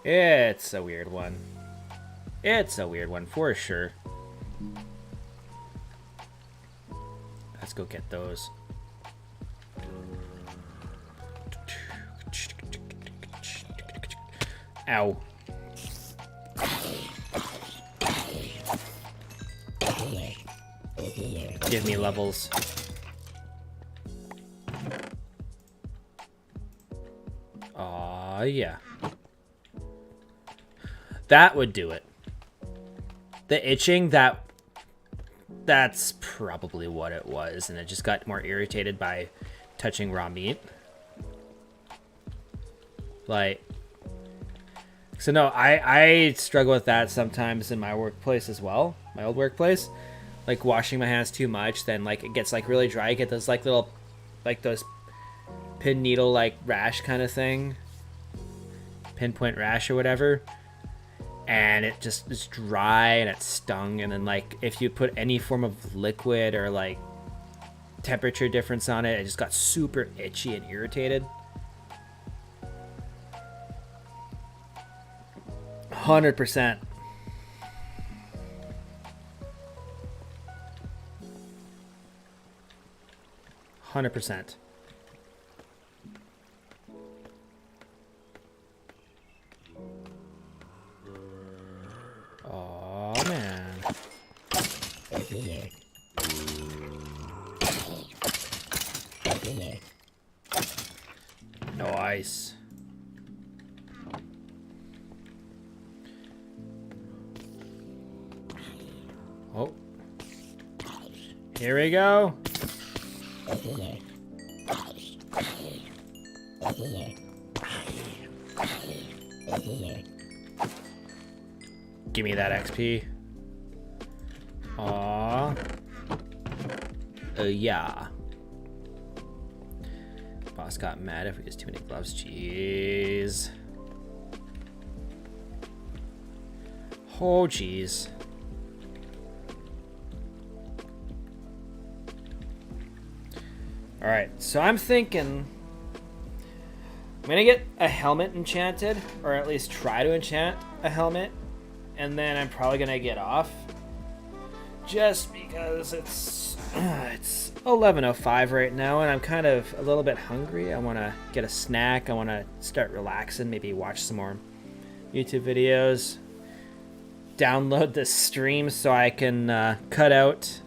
It's a weird one. It's a weird one, for sure. Let's go get those. Ow. Give me levels. Aw, yeah. That would do it. The itching, that's probably what it was, and it just got more irritated by touching raw meat. Like, so no, I struggle with that sometimes in my workplace as well, my old workplace. Like washing my hands too much, then like it gets like really dry. I get those like little, like those pin needle like rash kind of thing, pinpoint rash or whatever, and it just is dry and it stung. And then like if you put any form of liquid or like temperature difference on it, it just got super itchy and irritated. 100%. 100%. Oh man. Nice. Oh. Here we go. Give me that XP. Aww. Yeah. Boss got mad if we used too many gloves. Jeez. Oh, jeez. Alright, so I'm thinking I'm gonna get a helmet enchanted, or at least try to enchant a helmet, and then I'm probably gonna get off. Just because it's 11:05 right now, and I'm kind of a little bit hungry. I want to get a snack. I want to start relaxing, maybe watch some more YouTube videos, download the stream so I can cut out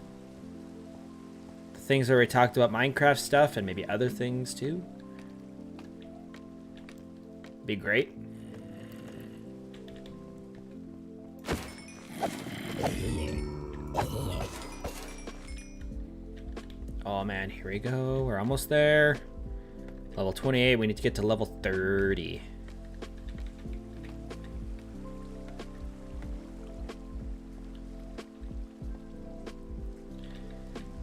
the things where we talked about Minecraft stuff and maybe other things too. Be great. Oh man, here we go. We're almost there. Level 28, we need to get to level 30.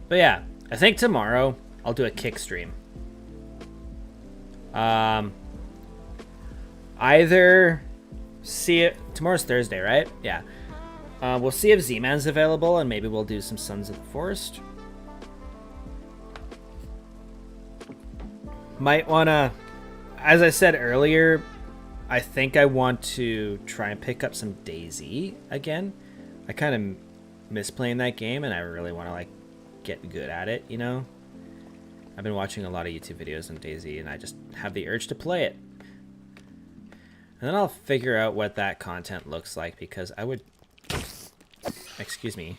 But yeah, I think tomorrow I'll do a kick stream. Either see it, tomorrow's Thursday, right? Yeah. We'll see if Z-Man's available, and maybe we'll do some Sons of the Forest. Might wanna, as I said earlier, I think I want to try and pick up some DayZ again. I kind of miss playing that game, and I really want to like get good at it, you know? I've been watching a lot of YouTube videos on DayZ, and I just have the urge to play it. And then I'll figure out what that content looks like, because I would... Excuse me.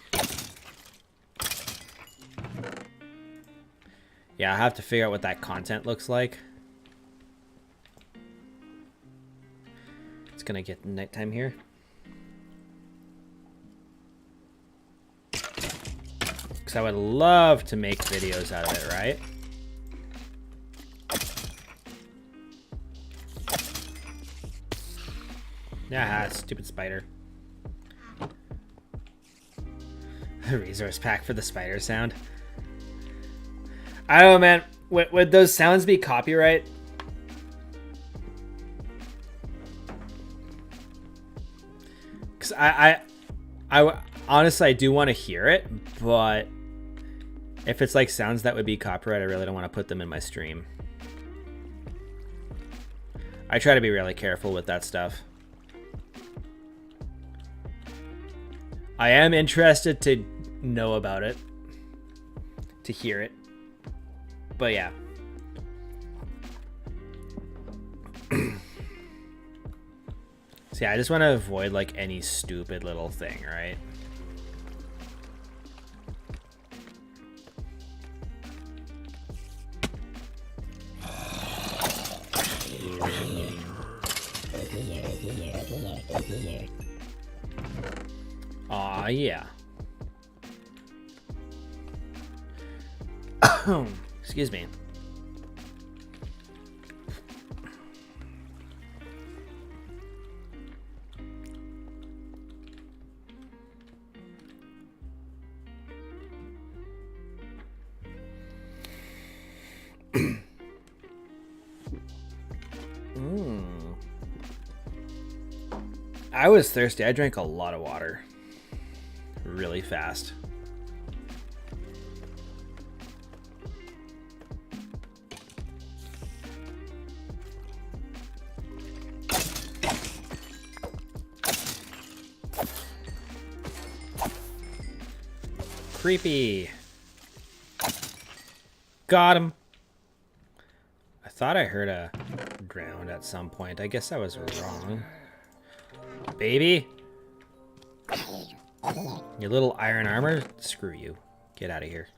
Yeah, I have to figure out what that content looks like. It's gonna get nighttime here. Because I would love to make videos out of it, right? Yeah, stupid spider. Resource pack for the spider sound. I don't know, man. Would those sounds be copyright? Because I honestly, I do want to hear it, but if it's like sounds that would be copyright, I really don't want to put them in my stream. I try to be really careful with that stuff. I am interested to know about it, to hear it. But yeah. So yeah, I just want to avoid like any stupid little thing, right? Aw, yeah. Excuse me. I was thirsty. I drank a lot of water. Really fast. Creepy. Got him. I thought I heard a drowned at some point. I guess I was wrong. Baby? Your little iron armor? Screw you. Get out of here.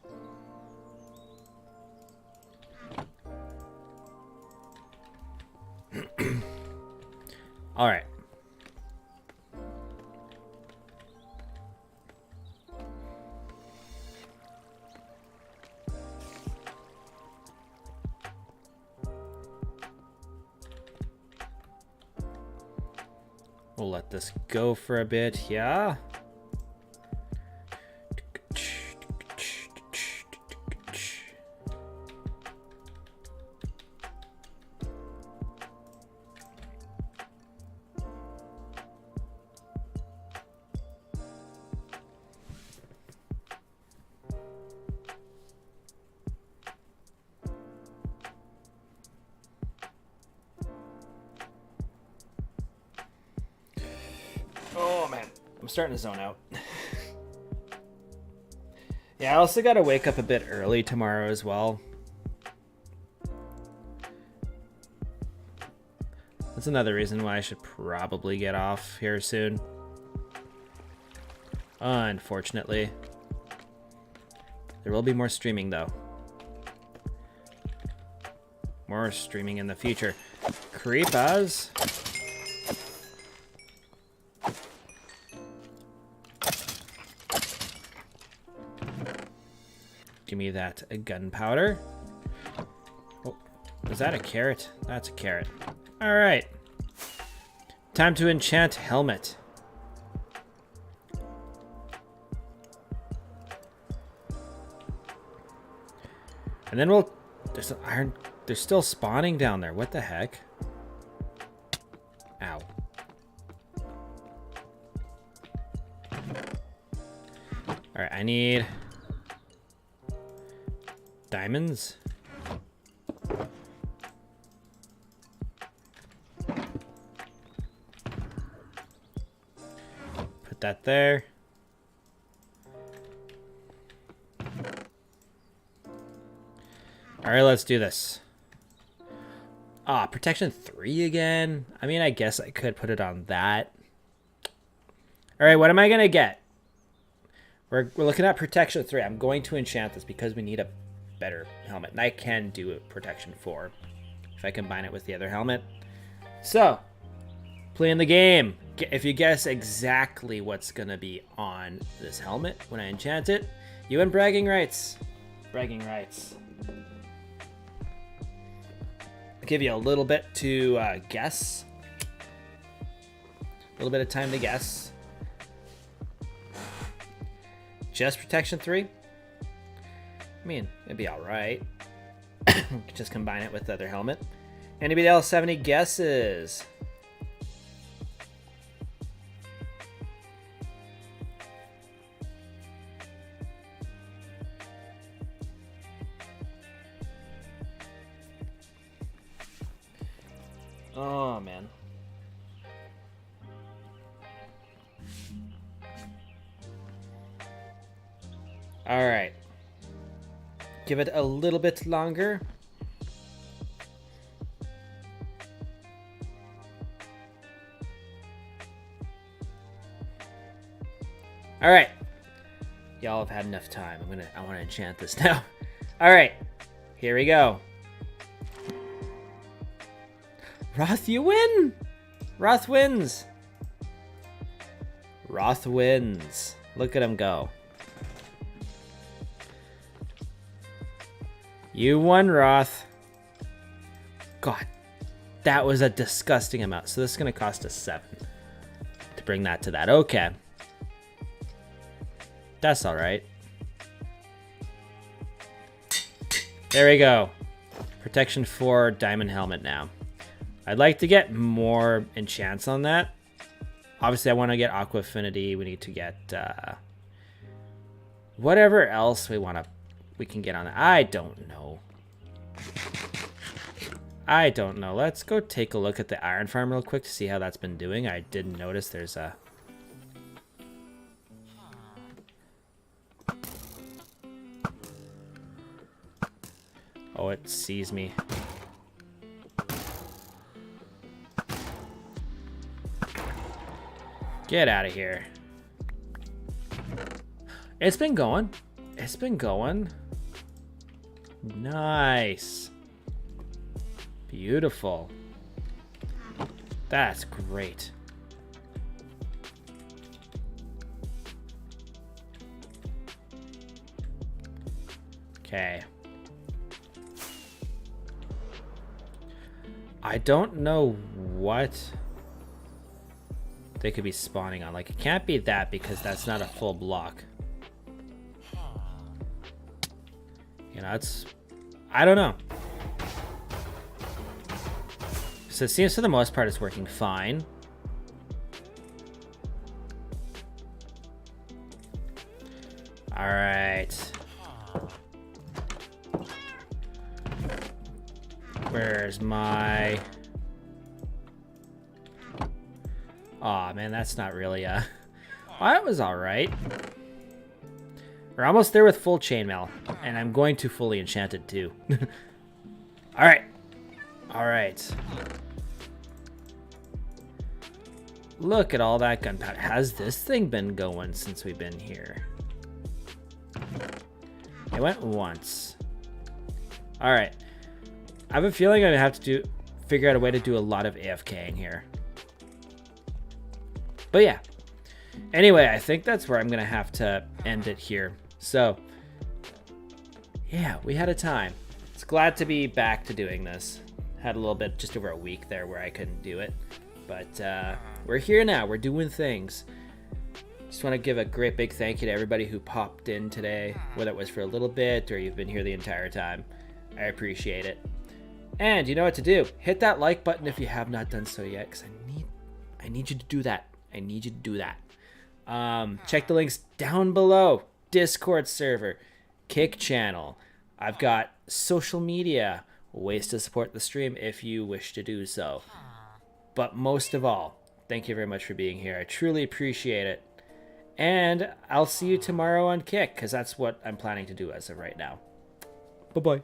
Alright. We'll let this go for a bit, yeah. Oh man, I'm starting to zone out. Yeah, I also gotta wake up a bit early tomorrow as well. That's another reason why I should probably get off here soon. Unfortunately. There will be more streaming though. More streaming in the future. Creepers. Give me that gunpowder. Oh, is that a carrot? That's a carrot. All right. Time to enchant helmet. And then we'll... There's an iron... They're still spawning down there. What the heck? Ow. All right, I need... diamonds. Put that there. All right, let's do this. Ah, protection 3 again. I mean, I guess I could put it on that. All right, what am I gonna get? We're looking at protection 3. I'm going to enchant this because we need a better helmet, and I can do it protection 4 if I combine it with the other helmet. So, playing the game. If you guess exactly what's gonna be on this helmet when I enchant it, you win bragging rights. Bragging rights. I'll give you a little bit to guess. A little bit of time to guess. Just protection 3. I mean, it'd be all right. Just combine it with the other helmet. Anybody else have any guesses? Oh, man. All right. Give it a little bit longer. All right. Y'all have had enough time. I want to enchant this now. All right. Here we go. Roth, you win. Roth wins. Roth wins. Look at him go. You won, Roth. God, that was a disgusting amount. So this is going to cost us 7 to bring that to that. Okay. That's all right. There we go. Protection 4 diamond helmet now. I'd like to get more enchants on that. Obviously, I want to get aqua affinity. We need to get whatever else we can get on that. I don't know. I don't know. Let's go take a look at the iron farm real quick to see how that's been doing. I didn't notice there's a... Oh, it sees me. Get out of here. It's been going. It's been going. Nice. Beautiful. That's great. Okay. I don't know what they could be spawning on. Like, it can't be that because that's not a full block. You know, it's... I don't know. So it seems for the most part it's working fine. Alright. Where's my... Aw, man, that's not really well, that was alright. We're almost there with full chainmail, and I'm going to fully enchanted too. Alright. Alright. Look at all that gunpowder. Has this thing been going since we've been here? It went once. Alright. I have a feeling I'm gonna have to figure out a way to do a lot of AFKing here. But yeah. Anyway, I think that's where I'm gonna have to end it here. So, yeah, we had a time. It's glad to be back to doing this. Had a little bit, just over a week there where I couldn't do it. But we're here now. We're doing things. Just want to give a great big thank you to everybody who popped in today, whether it was for a little bit or you've been here the entire time. I appreciate it. And you know what to do. Hit that like button if you have not done so yet, because I need you to do that. I need you to do that. Check the links down below. Discord server, Kick channel. I've got social media, ways to support the stream if you wish to do so. But most of all, thank you very much for being here. I truly appreciate it. And I'll see you tomorrow on Kick, because that's what I'm planning to do as of right now. Bye-bye.